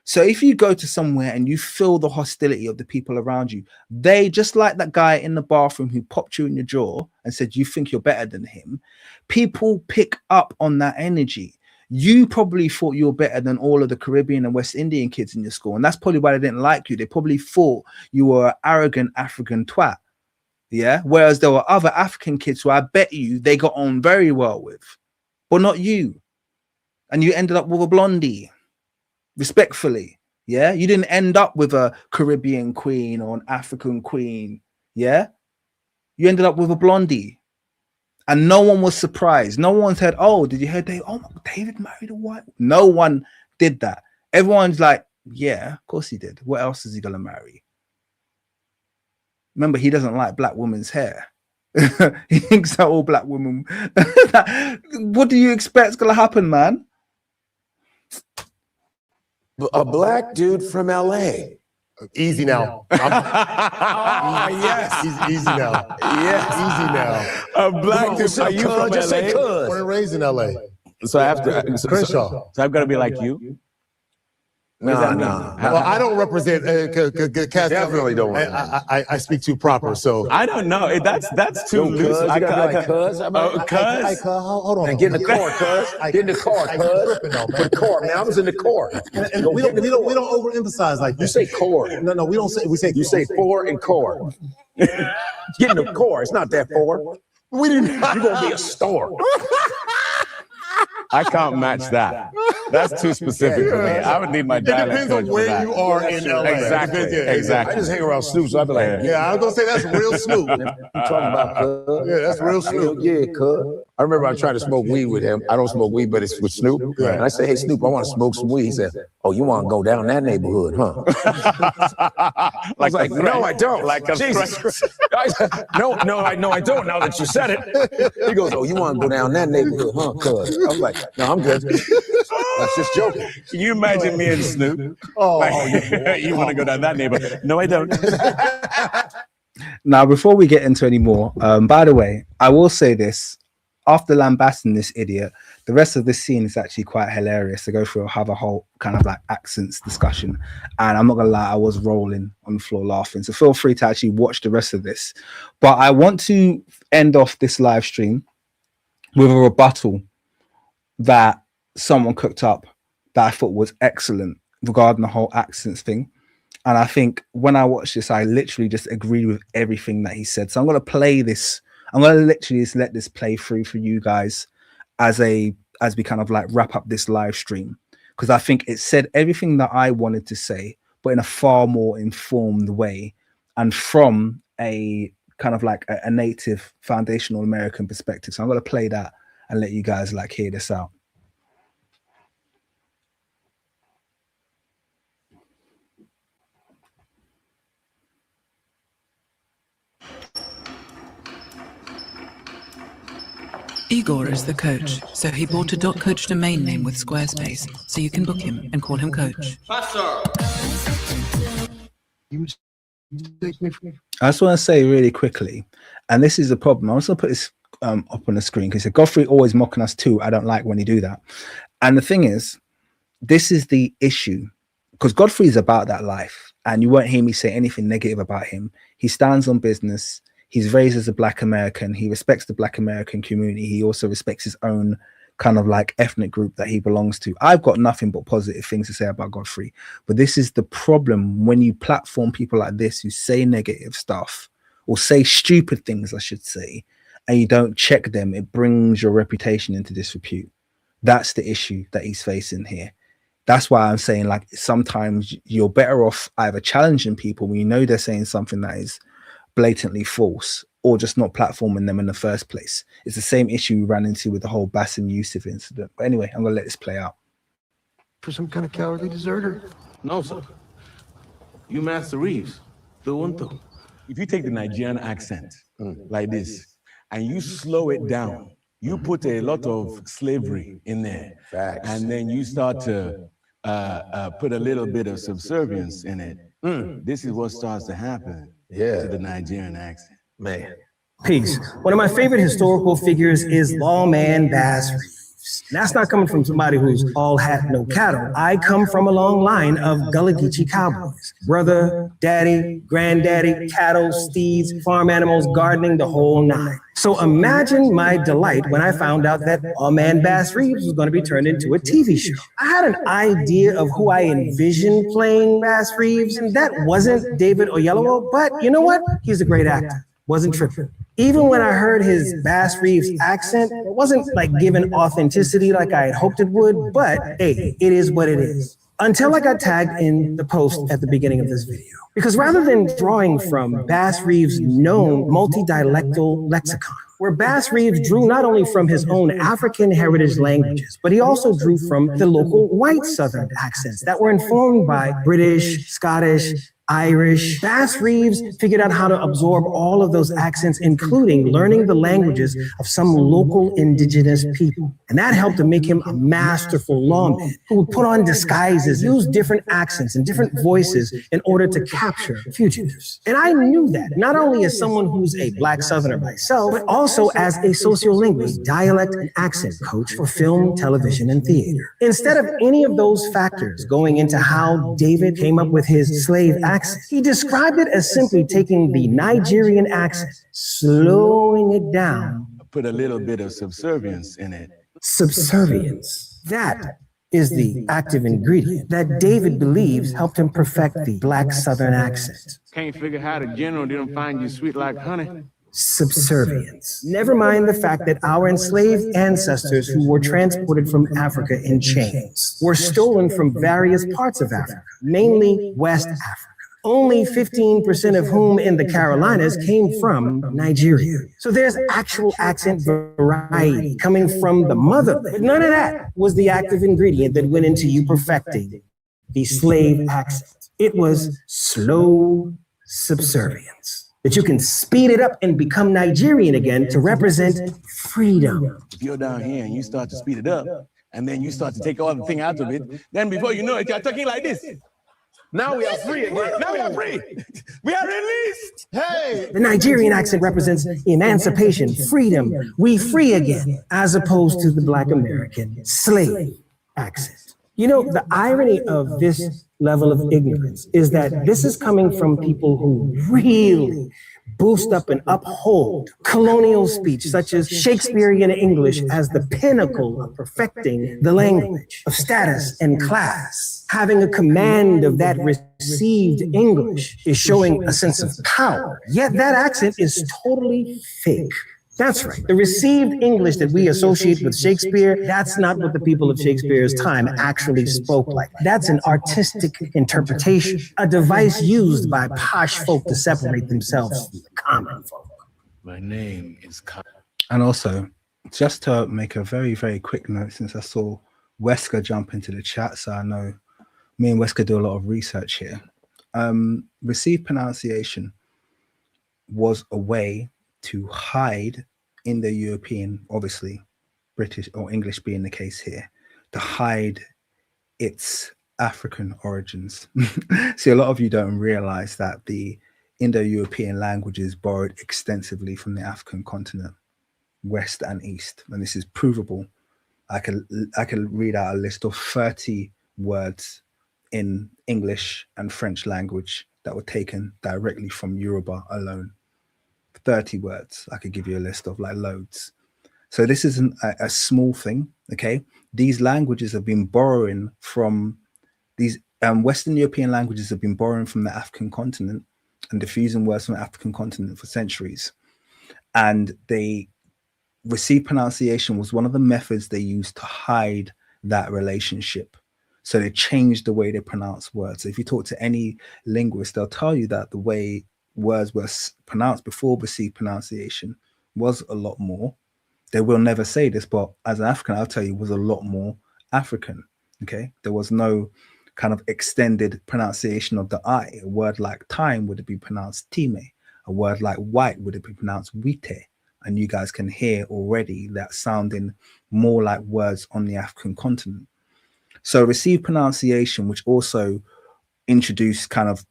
So if you go to somewhere and you feel the hostility of the people around you, they, just like that guy in the bathroom who popped you in your jaw and said you think you're better than him, people pick up on that energy. You probably thought you were better than all of the Caribbean and West Indian kids in your school, and that's probably why they didn't like you. They probably thought you were an arrogant African twat. Yeah. Whereas there were other African kids who I bet you they got on very well with, but not you. And you ended up with a blondie. Respectfully, yeah, you didn't end up with a Caribbean queen or an African queen, yeah, you ended up with a blondie, and no one was surprised. No one said, "Oh, did you hear David? Oh, David married a white." No one did that. Everyone's like, "Yeah, of course he did. What else is he gonna marry?" Remember, he doesn't like black women's hair. He thinks that all black women. What do you expect is gonna happen, man? A black dude from LA. Easy now. Yes. Easy now. Yes. Easy now. A black dude. Are you from Just say LA? cuz. Born and raised in LA. So I have to. Crenshaw. So I've got to be like you. No. Well, I don't represent. Definitely don't. I speak too proper, so I don't know. That's too loose. You gotta be like cuz. Cuz. Hold on. And get in the car, cuz. Get in the car, cuz. The car, man. I was in the car. And we don't overemphasize like that. You say core. No, we don't say. We say You say four and core. Get in the car. It's not that four. We do not. You're gonna be a star. I can't match that. That's too specific for me. I would need my dialect. It depends on where you are in LA. Exactly. I just hang around Snoop, so I'd be like, Yeah, I was gonna say that's real Snoop. you talking about cuz? Yeah, that's real Snoop. Yeah, cuz. I remember I tried to smoke weed with him. I don't smoke weed, but it's with Snoop. And I said, "Hey, Snoop, I want to smoke some weed." He said, "Oh, you want to go down that neighborhood, huh?" I was like, "No, I don't." Like a Jesus. No, I don't. Now that you said it, he goes, "Oh, you want to go down that neighborhood, huh, cuz?" I was like, "No, I'm good. That's just joking." Can you imagine me and Snoop? You want to go down that neighborhood? No, I don't. Now, before we get into any more, by the way, I will say this. After lambasting this idiot, the rest of this scene is actually quite hilarious to go through, have a whole kind of like accents discussion. And I'm not gonna lie, I was rolling on the floor laughing. So feel free to actually watch the rest of this. But I want to end off this live stream with a rebuttal that someone cooked up that I thought was excellent regarding the whole accents thing. And I think when I watched this, I literally just agreed with everything that he said. So I'm going to play this I'm going to literally just let this play through for you guys as we kind of like wrap up this live stream, because I think it said everything that I wanted to say, but in a far more informed way, and from a kind of like a native foundational American perspective. So I'm going to play that and let you guys like hear this out. Igor is the coach, so he bought a .coach domain name with Squarespace, so you can book him and call him coach. I just want to say really quickly, and this is the problem. I'm just going to put this up on the screen, because Godfrey always mocking us too. I don't like when you do that. And the thing is, this is the issue, because Godfrey is about that life, and you won't hear me say anything negative about him. He stands on business. He's raised as a Black American. He respects the Black American community. He also respects his own kind of like ethnic group that he belongs to. I've got nothing but positive things to say about Godfrey. But this is the problem when you platform people like this who say negative stuff, or say stupid things, I should say, and you don't check them. It brings your reputation into disrepute. That's the issue that he's facing here. That's why I'm saying, like, sometimes you're better off either challenging people when you know they're saying something that is blatantly false, or just not platforming them in the first place. It's the same issue we ran into with the whole Bassem Youssef incident. But anyway, I'm gonna let this play out. For some kind of cowardly deserter? No, sir. You Master Reeves, the one too. If you take the Nigerian accent like this and you slow it down, you put a lot of slavery in there. Facts. And then you start to put a little bit of subservience in it. This is what starts to happen to the Nigerian accent. Man. Peace. One of my favorite historical figures is Lawman Bass Reeves. And that's not coming from somebody who's all hat, no cattle. I come from a long line of Gullah Geechee cowboys. Brother, daddy, granddaddy, cattle, steeds, farm animals, gardening, the whole nine. So imagine my delight when I found out that Lawman Bass Reeves was going to be turned into a TV show. I had an idea of who I envisioned playing Bass Reeves, and that wasn't David Oyelowo, but you know what? He's a great actor. Wasn't tripping. Even when I heard his Bass Reeves accent, it wasn't like given authenticity like I had hoped it would, but hey, it is what it is. Until I got tagged in the post at the beginning of this video. Because rather than drawing from Bass Reeves' known multi-dialectal lexicon, where Bass Reeves drew not only from his own African heritage languages, but he also drew from the local white Southern accents that were informed by British, Scottish, Irish. Bass Reeves figured out how to absorb all of those accents, including learning the languages of some local indigenous people. And that helped to make him a masterful lawman who would put on disguises, use different accents and different voices in order to capture fugitives. And I knew that, not only as someone who's a Black Southerner myself, but also as a sociolinguist, dialect and accent coach for film, television, and theater. Instead of any of those factors going into how David came up with his slave accent, he described it as simply taking the Nigerian accent, slowing it down. Put a little bit of subservience in it. Subservience. That is the active ingredient that David believes helped him perfect the Black Southern accent. Can't figure how the general didn't find you sweet like honey. Subservience. Never mind the fact that our enslaved ancestors who were transported from Africa in chains were stolen from various parts of Africa, mainly West Africa. Only 15% of whom in the Carolinas came from Nigeria. So there's actual accent variety coming from the motherland. But none of that was the active ingredient that went into you perfecting the slave accent. It was slow subservience. That you can speed it up and become Nigerian again to represent freedom. If you're down here and you start to speed it up, and then you start to take all the thing out of it, then before you know it, you're talking like this. Now we are free again. Now we are free. We are released. Hey! The Nigerian accent represents emancipation, freedom, we free again, as opposed to the Black American slave accent. You know, the irony of this level of ignorance is that this is coming from people who really boost up and uphold colonial speech, such as Shakespearean English, as the pinnacle of perfecting the language of status and class. Having a command of that received English is showing a sense of power, yet that accent is totally fake. That's right. The received English that we associate with Shakespeare, that's not what the people of Shakespeare's time actually spoke like. That's an artistic interpretation, a device used by posh folk to separate themselves from the common folk. My name is And also, just to make a very, very quick note, since I saw Wesker jump into the chat, so I know me and Wesker do a lot of research here. Received pronunciation was a way to hide in the European, obviously British or English being the case here, to hide its African origins. See, a lot of you don't realize that the Indo-European languages borrowed extensively from the African continent, west and east, and this is provable. I can read out a list of 30 words in English and French language that were taken directly from Yoruba alone. 30 words. I could give you a list of like loads. So this isn't a small thing, okay? These languages have been borrowing from these Western European languages have been borrowing from the African continent and diffusing words from the African continent for centuries. And they received pronunciation was one of the methods they used to hide that relationship. So they changed the way they pronounce words. So if you talk to any linguist, they'll tell you that the way words were pronounced before received pronunciation was a lot more. They will never say this, but as an African, I'll tell you, was a lot more African. Okay, there was no kind of extended pronunciation of the I. A word like time would have been pronounced time. A word like white would have been pronounced wite. And you guys can hear already that sounding more like words on the African continent. So received pronunciation, which also introduced kind of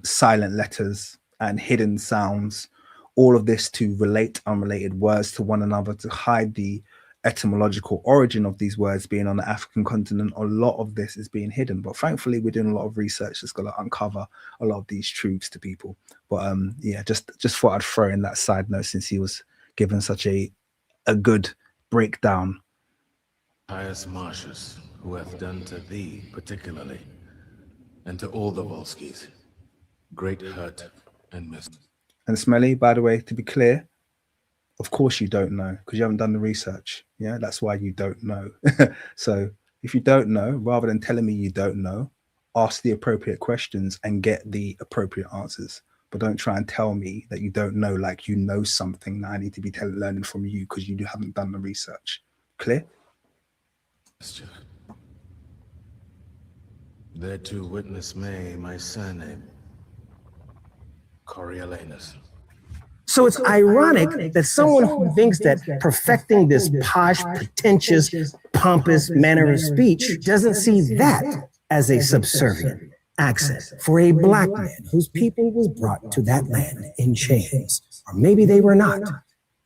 silent letters and hidden sounds, all of this to relate unrelated words to one another, to hide the etymological origin of these words being on the African continent. A lot of this is being hidden, but thankfully we're doing a lot of research that's going to uncover a lot of these truths to people. But yeah, just thought I'd throw in that side note since he was given such a good breakdown. pious Marcius, who hath done to thee particularly, and to all the Volskis, great hurt and miss. And Smelly, by the way, to be clear, of course you don't know because you haven't done the research. Yeah, that's why you don't know. So if you don't know, rather than telling me you don't know, ask the appropriate questions and get the appropriate answers. But don't try and tell me that you don't know, like you know something that I need to be learning from you because you haven't done the research. Clear? Thereto witness may my surname, Coriolanus. So it's ironic that someone who thinks that perfecting this posh, pretentious, pompous manner of speech doesn't see that as a subservient accent for a black man whose people was brought to that land in chains. Or maybe they were not.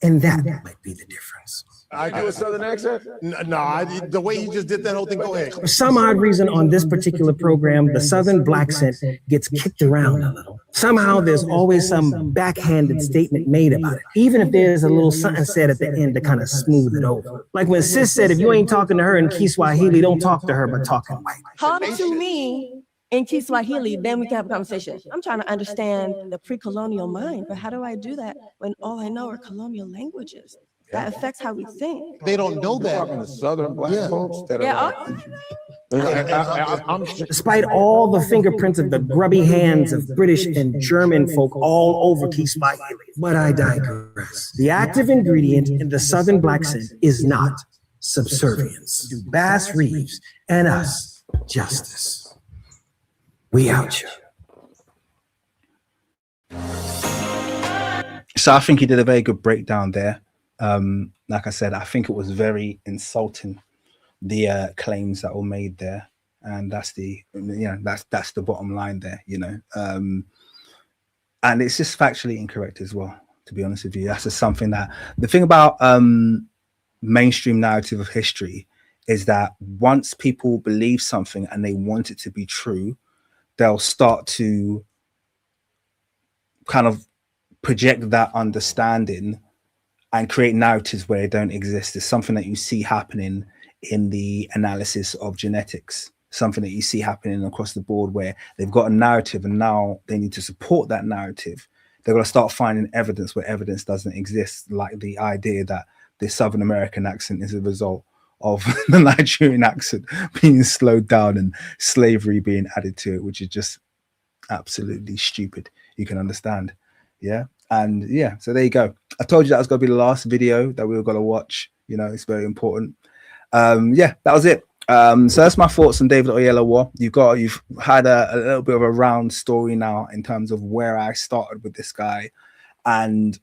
And that might be the difference. I do a Southern accent? No, the way you just did that whole thing, go ahead. For some odd reason on this particular program, the Southern black accent gets kicked around a little. Somehow there's always some backhanded statement made about it, even if there's a little something said at the end to kind of smooth it over. Like when Sis said, if you ain't talking to her in Kiswahili, don't talk to her, but talk in white. Come to me in Kiswahili, then we can have a conversation. I'm trying to understand the pre-colonial mind, but how do I do that when all I know are colonial languages? That affects how we think. They don't know that. Talking to Southern black folks that Despite all the fingerprints of the grubby hands of British and German folk all over Kiswahili. But I digress. The active ingredient in the Southern black accent is not subservience. Do Bass Reeves and us justice. We out here. So I think he did a very good breakdown there. Like I said, I think it was very insulting, the claims that were made there, and that's the that's the bottom line there, and it's just factually incorrect as well, to be honest with you. That's just something that the thing about mainstream narrative of history is that once people believe something and they want it to be true, they'll start to kind of project that understanding and create narratives where they don't exist. It's something that you see happening in the analysis of genetics, something that you see happening across the board where they've got a narrative and now they need to support that narrative. They're going to start finding evidence where evidence doesn't exist, like the idea that the Southern American accent is a result of the Nigerian accent being slowed down and slavery being added to it, which is just absolutely stupid. You can understand. Yeah. And yeah, so there you go. I told you that was going to be the last video that we were going to watch. You know, it's very important. Yeah, that was it. So that's my thoughts on David Oyelowo. You've had a little bit of a round story now in terms of where I started with this guy and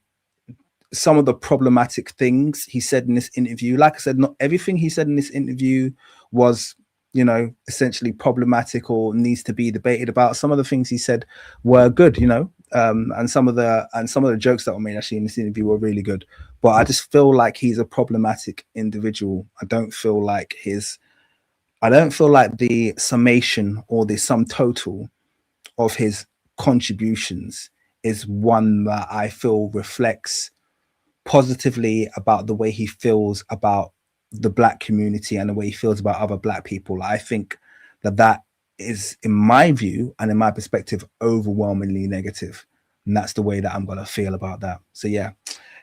some of the problematic things he said in this interview. Like I said, not everything he said in this interview was, you know, essentially problematic or needs to be debated about. Some of the things he said were good, you know, and some of the jokes that were made actually in this interview were really good. But I just feel like he's a problematic individual. I don't feel like the summation or the sum total of his contributions is one that I feel reflects positively about the way he feels about the Black community and the way he feels about other Black people. I think that is, in my view and in my perspective, overwhelmingly negative. And that's the way that I'm going to feel about that. So yeah,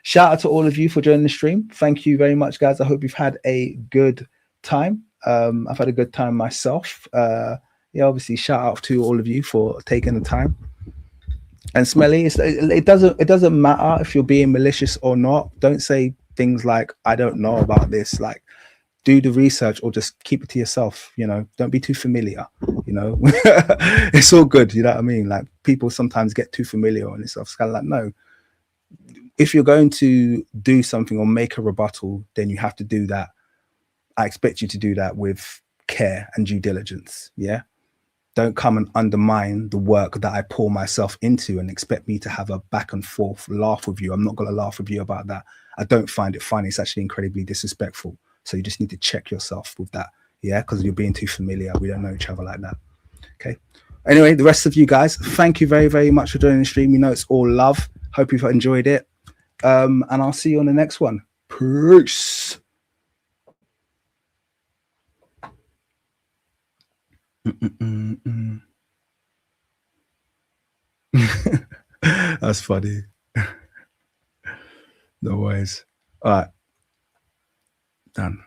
shout out to all of you for joining the stream. Thank you very much, guys. I hope you've had a good time. I've had a good time myself. Yeah, obviously shout out to all of you for taking the time. And Smelly, it doesn't matter if you're being malicious or not. Don't say things like, I don't know about this. Like, do the research or just keep it to yourself. You know, don't be too familiar. You know, it's all good. You know what I mean? Like, people sometimes get too familiar on this stuff. It's kind of like, no, if you're going to do something or make a rebuttal, then you have to do that. I expect you to do that with care and due diligence. Yeah. Don't come and undermine the work that I pour myself into and expect me to have a back and forth laugh with you. I'm not going to laugh with you about that. I don't find it funny. It's actually incredibly disrespectful. So you just need to check yourself with that. Yeah, because you're being too familiar. We don't know each other like that. Okay. Anyway, the rest of you guys, thank you very, very much for joining the stream. You know, it's all love. Hope you've enjoyed it. And I'll see you on the next one. Peace. That's funny. No worries. All right. Done.